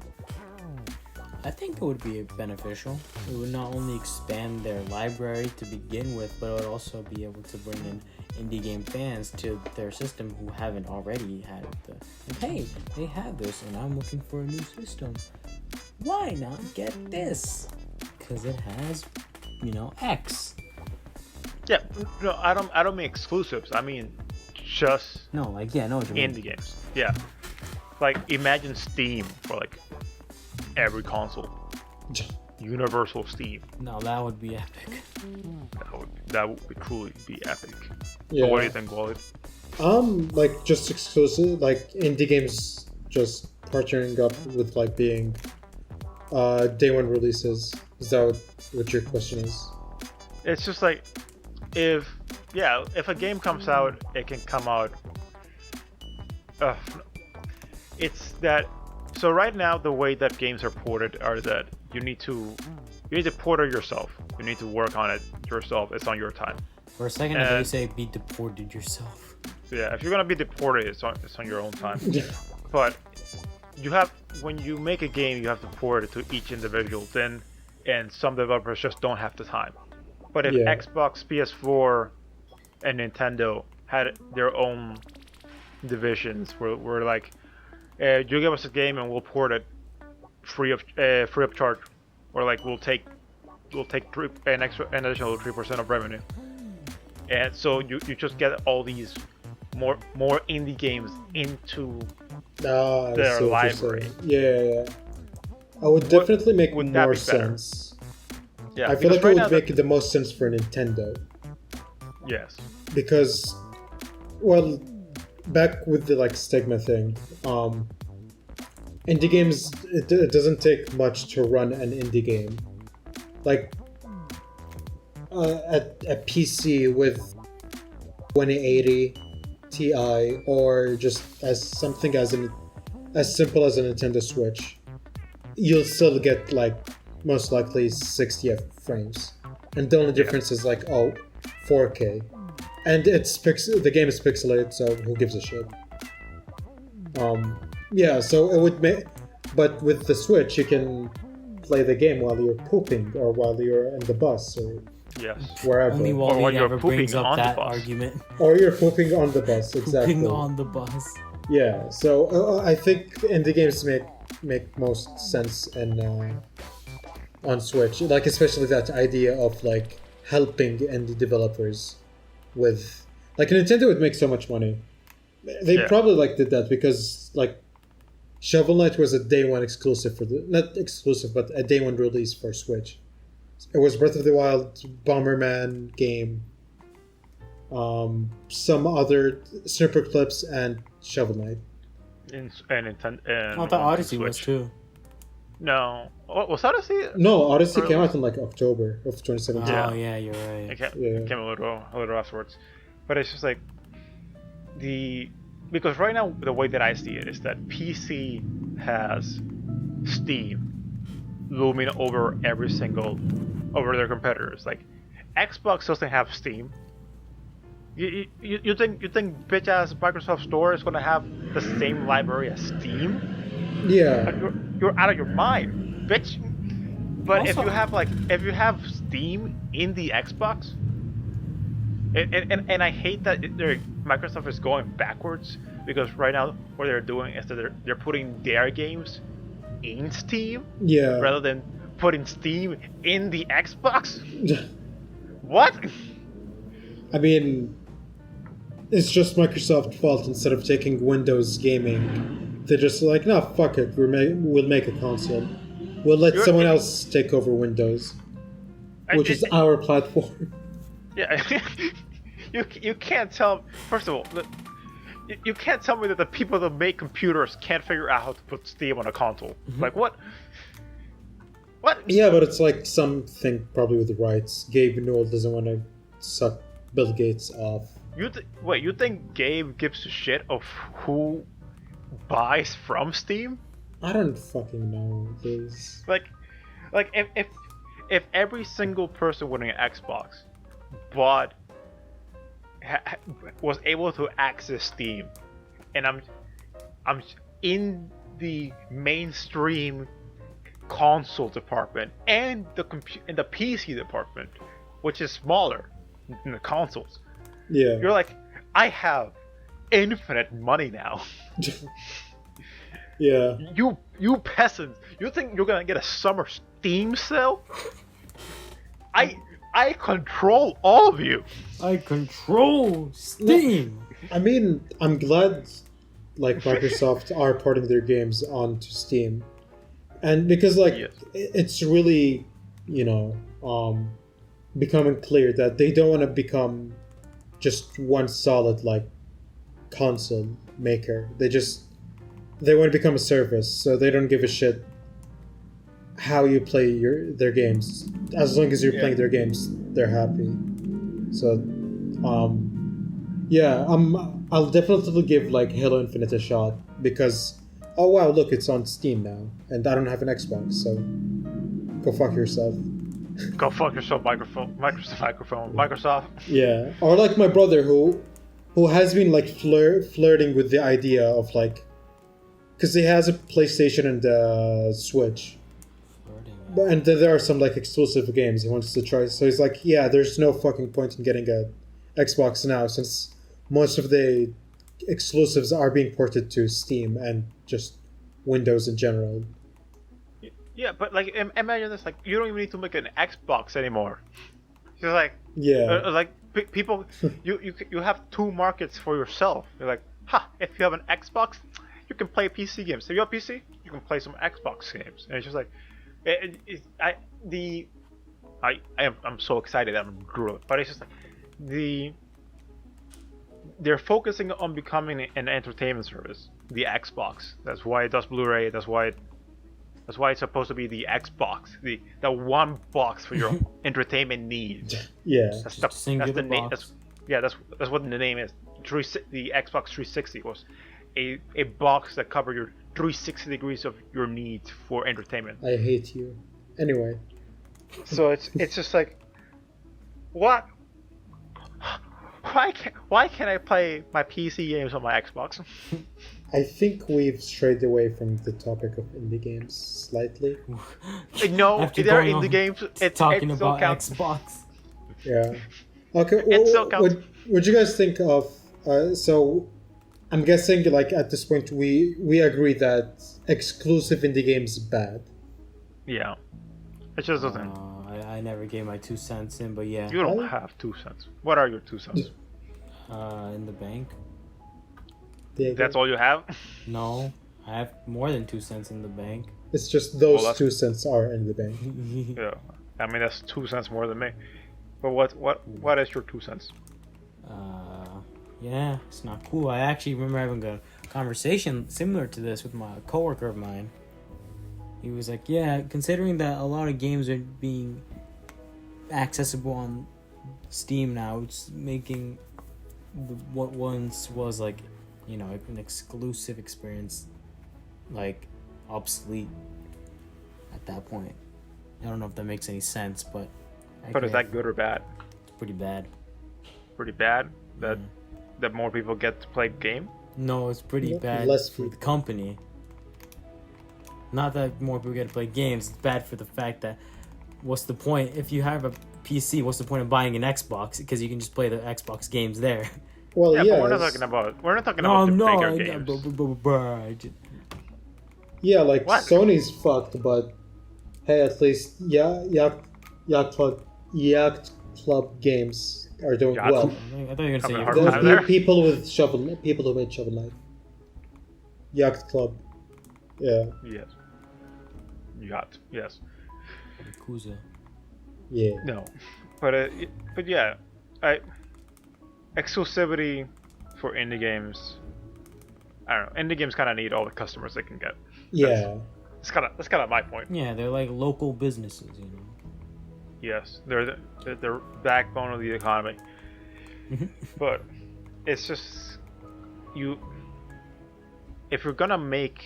A: I think it would be beneficial. It would not only expand their library to begin with, but it would also be able to bring in indie game fans to their system who haven't already had hey, they have this and I'm looking for a new system. Why not get this? Because it has, X.
B: Yeah, no, I don't mean exclusives. I mean just
A: No, no what you mean.
B: indie games. Yeah, like imagine Steam for like every console. Universal Steam.
A: No, that would be epic.
B: That would truly be epic.
C: Yeah.
B: But what do you think, Wally?
C: Like just exclusive, like indie games just partnering up with like being day one releases. Is that what your question is?
B: It's just like, if a game comes out, it can come out. It's that. So right now, the way that games are ported are that you need to port it yourself. You need to work on it yourself. It's on your time.
A: For a second, I thought you say be deported yourself.
B: Yeah, if you're gonna be deported, it's on your own time. But when you make a game, you have to port it to each individual thing, and some developers just don't have the time. But if
C: Yeah.
B: Xbox, PS4, and Nintendo had their own divisions, where like, you give us a game and we'll port it free of charge, or like we'll take an additional 3% of revenue, and so you just get all these more indie games into
C: I
B: their
C: see what you're
B: library.
C: saying. Yeah. I would definitely make
B: would that
C: more
B: be better?
C: sense.
B: Yeah,
C: I feel like it
B: right
C: would
B: now
C: make the most sense for Nintendo.
B: yes.
C: Because, well, back with the like stigma thing, indie games, it doesn't take much to run an indie game. Like, a PC with 2080 Ti, or just as something as simple as a Nintendo Switch, you'll still get like most likely 60 frames, and the only difference is like 4K, and the game is pixelated, so who gives a shit? Yeah, so it would make, but with the Switch you can play the game while you're pooping or while you're in the bus or
B: Yes.
C: wherever.
A: Only
B: Or when
A: Waleed
B: you're
A: ever brings
B: pooping
A: up
B: on the
A: that
B: bus.
A: argument.
C: Or you're pooping on the bus, exactly.
A: Pooping on the bus.
C: Yeah, so I think indie games make most sense on Switch, like especially that idea of like helping indie developers with, like, Nintendo would make so much money. They
B: Yeah.
C: probably like did that because like Shovel Knight was a day one exclusive for not exclusive but a day one release for Switch. It was Breath of the Wild, Bomberman game, some other Snipper Clips, and Shovel Knight.
B: And
A: I thought Odyssey was too.
B: No. Was Odyssey?
C: No, Odyssey
B: Really?
C: came out in like October of 2017.
B: Yeah.
A: Oh yeah, you're right.
B: It came,
C: Yeah.
B: came a little afterwards. But it's just like because right now the way that I see it is that PC has Steam looming over over their competitors. Like Xbox doesn't have Steam. You think bitch ass Microsoft Store is gonna have the same library as Steam?
C: Yeah.
B: Like, you're out of your mind, bitch. But
A: Also-
B: if you have Steam in the Xbox, and I hate that Microsoft is going backwards, because right now what they're doing is that they're putting their games in Steam
C: Yeah.
B: rather than putting Steam in the Xbox. What?
C: I mean, it's just Microsoft's fault. Instead of taking Windows gaming, they're just like, no, fuck it. We'll make a console. We'll let someone else take over Windows, which is our platform.
B: Yeah, you can't tell. First of all, you can't tell me that the people that make computers can't figure out how to put Steam on a console. Like what? What?
C: Yeah, but it's like something probably with the rights. Gabe Newell doesn't want to suck Bill Gates off.
B: Wait, you think Gabe gives a shit of who buys from Steam?
C: I don't fucking know this.
B: Like if every single person with an Xbox was able to access Steam, and I'm in the mainstream console department and the PC department, which is smaller than the consoles.
C: Yeah.
B: You're like, I have infinite money now.
C: Yeah.
B: You peasants, you think you're gonna get a summer Steam sale? I control all of you.
A: I control Steam.
C: I mean, I'm glad like Microsoft are porting their games onto Steam, and because like
B: Yes.
C: it's really, becoming clear that they don't want to become just one solid like console maker. They want to become a service, so they don't give a shit how you play their games. As long as you're playing their games, they're happy. So, I'll definitely give like Halo Infinite a shot because, oh wow, look, it's on Steam now, and I don't have an Xbox, so go fuck yourself.
B: Go fuck yourself, Microsoft.
C: Yeah, or like my brother who has been like flirting with the idea of like, because he has a PlayStation and a Switch. And then there are some like exclusive games he wants to try. So he's like, yeah, there's no fucking point in getting a Xbox now since most of the exclusives are being ported to Steam and just Windows in general.
B: Yeah, but like imagine this: like you don't even need to make an Xbox anymore. You're like,
C: Yeah.
B: people, you have two markets for yourself. You're like, if you have an Xbox, you can play PC games. If you have PC, you can play some Xbox games. And it's just like, I'm so excited that I'm drooling. But it's just like they're focusing on becoming an entertainment service. The Xbox. That's why it does Blu-ray. That's why it's supposed to be the Xbox. The one box for your entertainment needs.
C: Yeah.
A: Just a singular box.
B: That's what the name is. The Xbox 360 was a box that covered your 360 degrees of your needs for entertainment.
C: I hate you. Anyway.
B: So it's just like, what? Why can't I play my PC games on my Xbox?
C: I think we've strayed away from the topic of indie games slightly.
B: No,
A: After
B: they're
A: going
B: indie
A: on
B: games.
A: talking
B: it still
A: about
B: counts.
A: Xbox.
C: Yeah. Okay.
B: It still counts.
C: What you guys think of? So, I'm guessing like at this point we agree that exclusive indie games bad.
B: Yeah, it's just a thing.
A: I never gave my 2 cents in, but yeah.
B: You don't have 2 cents. What are your 2 cents?
A: In the bank.
B: That's all you have?
A: No, I have more than 2 cents in the bank.
C: It's just those
B: Well,
C: 2 cents are in the bank.
B: Yeah, I mean that's 2 cents more than me. But what is your 2 cents?
A: Yeah, it's not cool. I actually remember having a conversation similar to this with my coworker of mine. He was like, yeah, considering that a lot of games are being accessible on Steam now, it's making what once was like, you know, an exclusive experience like obsolete at that point. I don't know if that makes any sense, but
B: Is that good or bad?
A: It's pretty bad.
B: Pretty bad that more people get to play the game?
A: No, it's pretty bad
C: less
A: for the
C: people.
A: company. Not that more people get to play games. It's bad for the fact that what's the point if you have a PC? What's the point of buying an Xbox? Because you can just play the Xbox games there.
C: Well,
B: Yeah,
C: yeah.
B: but we're not talking about the bigger games.
C: Yeah, like
B: What?
C: Sony's fucked, but hey, at least Yacht Club games are doing
B: Yacht
C: well.
A: I thought you were gonna say
B: Having a
A: you're
B: hard
C: The
B: time there.
C: people who made Shovel Knight. Yacht Club. Yeah.
B: Yes. Yacht. Yes.
A: Yakuza.
C: Yeah.
B: No. But yeah, exclusivity for indie games. I don't know. Indie games kind of need all the customers they can get.
C: Yeah.
B: That's kind of my point.
A: Yeah, they're like local businesses, you know.
B: Yes, they're the backbone of the economy. But it's just if you're gonna make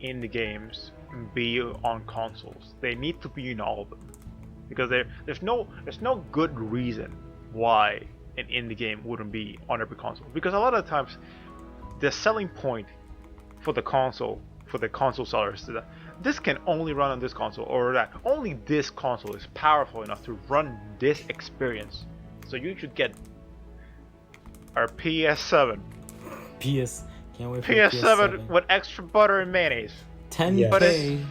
B: indie games be on consoles, they need to be in all of them, because there's no good reason why an indie game wouldn't be on every console. Because a lot of times the selling point for the console sellers is that this can only run on this console, or that only this console is powerful enough to run this experience. So you should get our PS7.
A: Can't wait for
B: PS7 with extra butter and mayonnaise.
A: 10K.
C: Yes.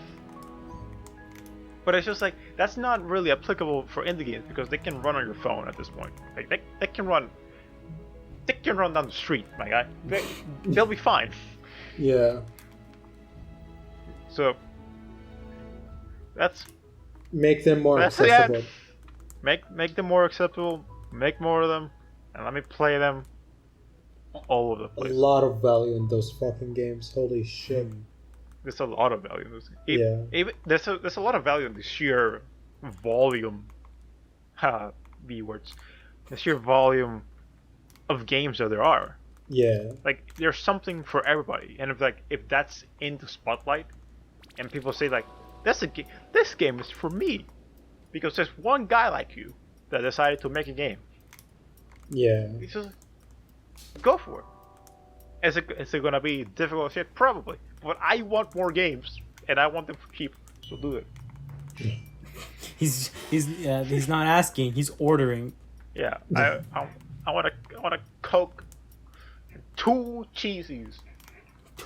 B: But it's just like, that's not really applicable for indie games, because they can run on your phone at this point. Like they can run down the street, my guy. They'll be fine.
C: Yeah.
B: So that's
C: Make them more
B: That's the end.
C: accessible.
B: make them more acceptable, make more of them, and let me play them all over the
C: A
B: place.
C: lot of value in those fucking games. Holy shit.
B: There's a lot of value in this.
C: Yeah.
B: Even, there's a lot of value in the sheer volume. B words. The sheer volume of games that there are.
C: Yeah.
B: Like, there's something for everybody, and if that's into Spotlight, and people say like, this game is for me, because there's one guy like you that decided to make a game.
C: Yeah.
B: It's just go for it. Is it gonna be difficult as shit? Probably. But I want more games, and I want them for cheap, so do it.
A: He's not asking. He's ordering.
B: Yeah, I want a Coke, and 2 cheesies.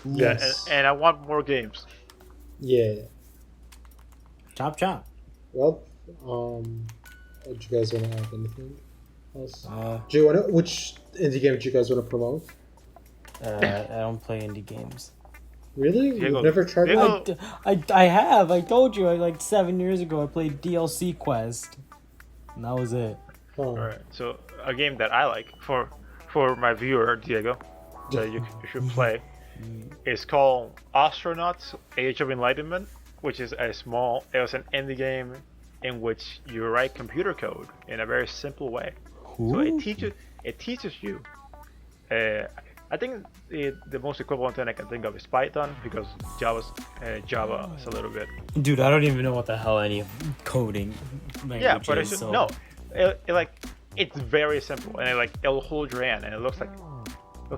B: Yeah,
C: Yes.
B: and I want more games.
C: Yeah.
A: Chop chop.
C: Well, do you guys want to add anything else? Which indie game do you guys want to promote?
A: I don't play indie games.
C: Really?
B: Diego-
C: You've never tried
B: Diego-
C: that?
A: I have. I told you, like 7 years ago, I played DLC Quest. And that was it.
C: Oh.
B: Alright, so a game that I like for my viewer Diego that you should play is called Astronauts: Age of Enlightenment, which is it was an indie game in which you write computer code in a very simple way. So it teaches you. I think the most equivalent thing I can think of is Python, because Java is a little bit.
A: Dude, I don't even know what the hell any coding language
B: Yeah, but
A: is.
B: it's
A: So.
B: no, it's very simple, and it'll hold your hand, and it looks like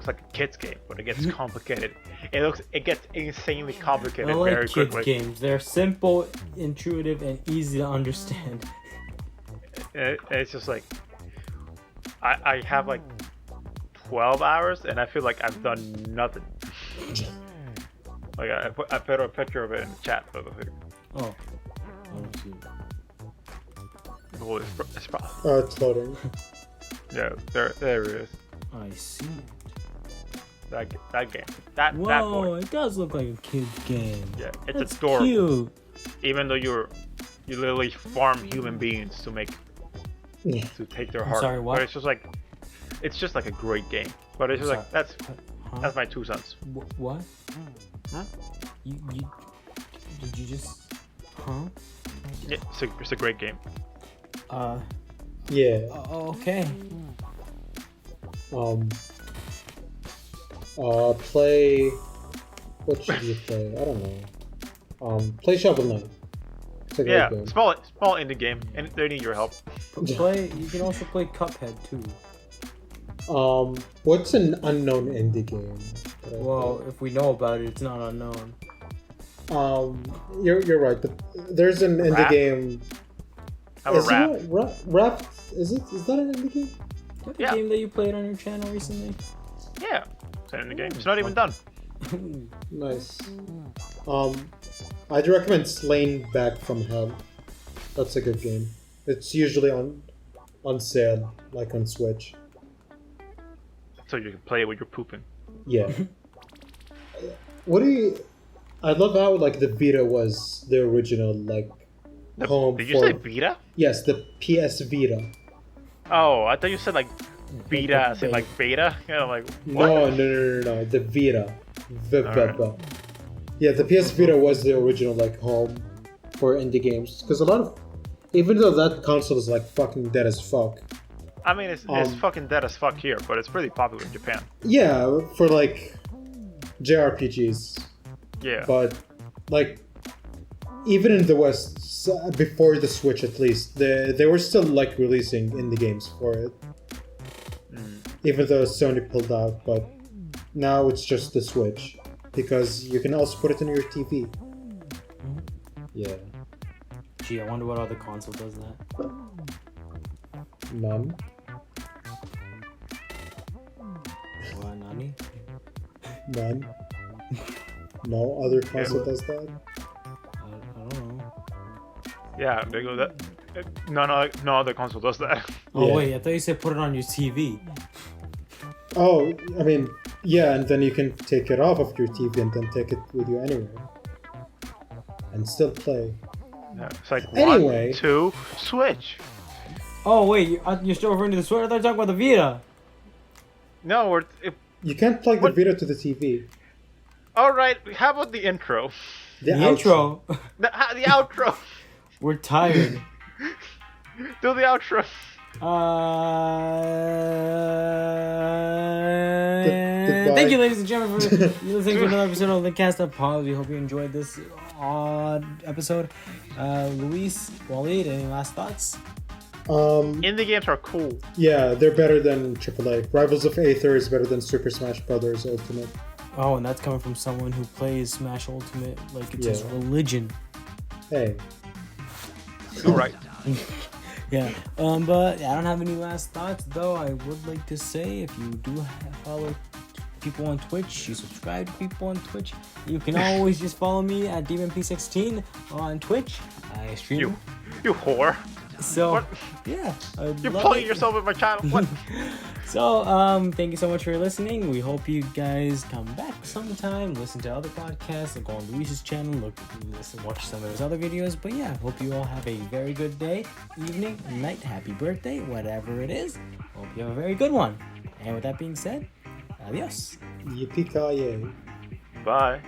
B: a kid's game, but it gets complicated. It gets insanely complicated
A: I like
B: very
A: kids
B: quickly.
A: games. They're simple, intuitive, and easy to understand.
B: And it's just like I have like 12 hours, and I feel like I've done nothing. Like I put a picture of it in the chat, but
A: Oh. I don't see it.
B: well, it's probably,
C: Oh, it's loading.
B: yeah, there it is.
A: I see.
B: That game, that
A: Whoa,
B: boy.
A: it does look like a kid's game.
B: Yeah, it's
A: That's
B: adorable.
A: cute.
B: Even though you literally farm human beings to take their heart.
A: sorry, what?
B: But it's just like a great game. But it's just like
A: Huh?
B: that's my 2 cents.
A: What?
B: Huh?
A: You did you just? Huh?
B: Yeah, it's a great game.
C: Yeah.
A: Okay.
C: Play. What should you play? I don't know. Play Shovel Knight. It's a great
B: Yeah,
C: game.
B: small indie game, and they need your help.
A: Play. You can also play Cuphead too.
C: What's an unknown indie game? that I
A: Well, if we know about it, it's not unknown.
C: play? You're right. There's an indie
B: Rap?
C: game.
B: Have a
C: Is
B: rap.
C: it rap? Is that an indie game?
A: Is that the
B: Yeah.
A: game that you played on your channel recently?
B: Yeah, it's an indie game. It's not even done.
C: Nice. I'd recommend Slain Back from Hell. That's a good game. It's usually on sale, like on Switch.
B: So you can play it with your pooping.
C: Yeah. I love how like the Vita was the original like home
B: Did you
C: for.
B: say Vita?
C: Yes, the PS Vita.
B: Oh, I thought you said like beta, as in like beta. You know, like what?
C: No. The Vita.
B: Alright.
C: Yeah, the PS Vita was the original like home for indie games, because a lot of, even though that console is like fucking dead as fuck.
B: I mean, it's fucking dead as fuck here, but it's pretty popular in Japan.
C: Yeah, for like JRPGs,
B: Yeah.
C: but like even in the West, before the Switch at least, they were still like releasing indie games for it. Even though Sony pulled out, but now it's just the Switch, because you can also put it on your TV. Yeah.
A: Gee, I wonder what other console does that.
C: None.
A: What, Nani?
C: None. No other console does that.
A: I don't know.
B: Yeah, they go that. No other console does that.
A: Oh
C: Yeah.
A: wait, I thought you said put it on your TV.
C: Oh, I mean, yeah, and then you can take it off of your TV and then take it with you anywhere. And still play.
B: Yeah, it's like
C: Anyway.
B: 1, 2, switch.
A: Oh wait, you're still referring to the Switch? I thought you were talking about the Vita.
B: No,
C: You can't plug
B: What?
C: the Vita to the TV.
B: all right. How about the intro?
A: The
C: outro.
A: intro.
B: The outro.
A: We're tired.
B: Do the outro.
C: Goodbye.
A: Thank you, ladies and gentlemen, for listening to another episode of the Cast Up Pod. We hope you enjoyed this odd episode. Luis, Waleed, any last thoughts?
B: Indie games are cool.
C: Yeah, they're better than AAA. Rivals of Aether is better than Super Smash Brothers Ultimate.
A: Oh, and that's coming from someone who plays Smash Ultimate like it's his
C: Yeah.
A: religion.
C: Hey.
B: You're right.
A: Yeah. But I don't have any last thoughts though. I would like to say if you do follow people on Twitch, you subscribe to people on Twitch, you can always just follow me at DemonP16 on Twitch. I stream.
B: You whore.
A: So
B: What?
A: yeah, I'd
B: You're
A: love
B: plugging
A: it.
B: yourself in my channel. What?
A: So, thank you so much for listening. We hope you guys come back sometime, listen to other podcasts, go on Luis's channel, watch some of his other videos. But yeah, hope you all have a very good day, evening, night, happy birthday, whatever it is. Hope you have a very good one. And with that being said, adios.
C: Yippee-ki-yay.
B: Bye.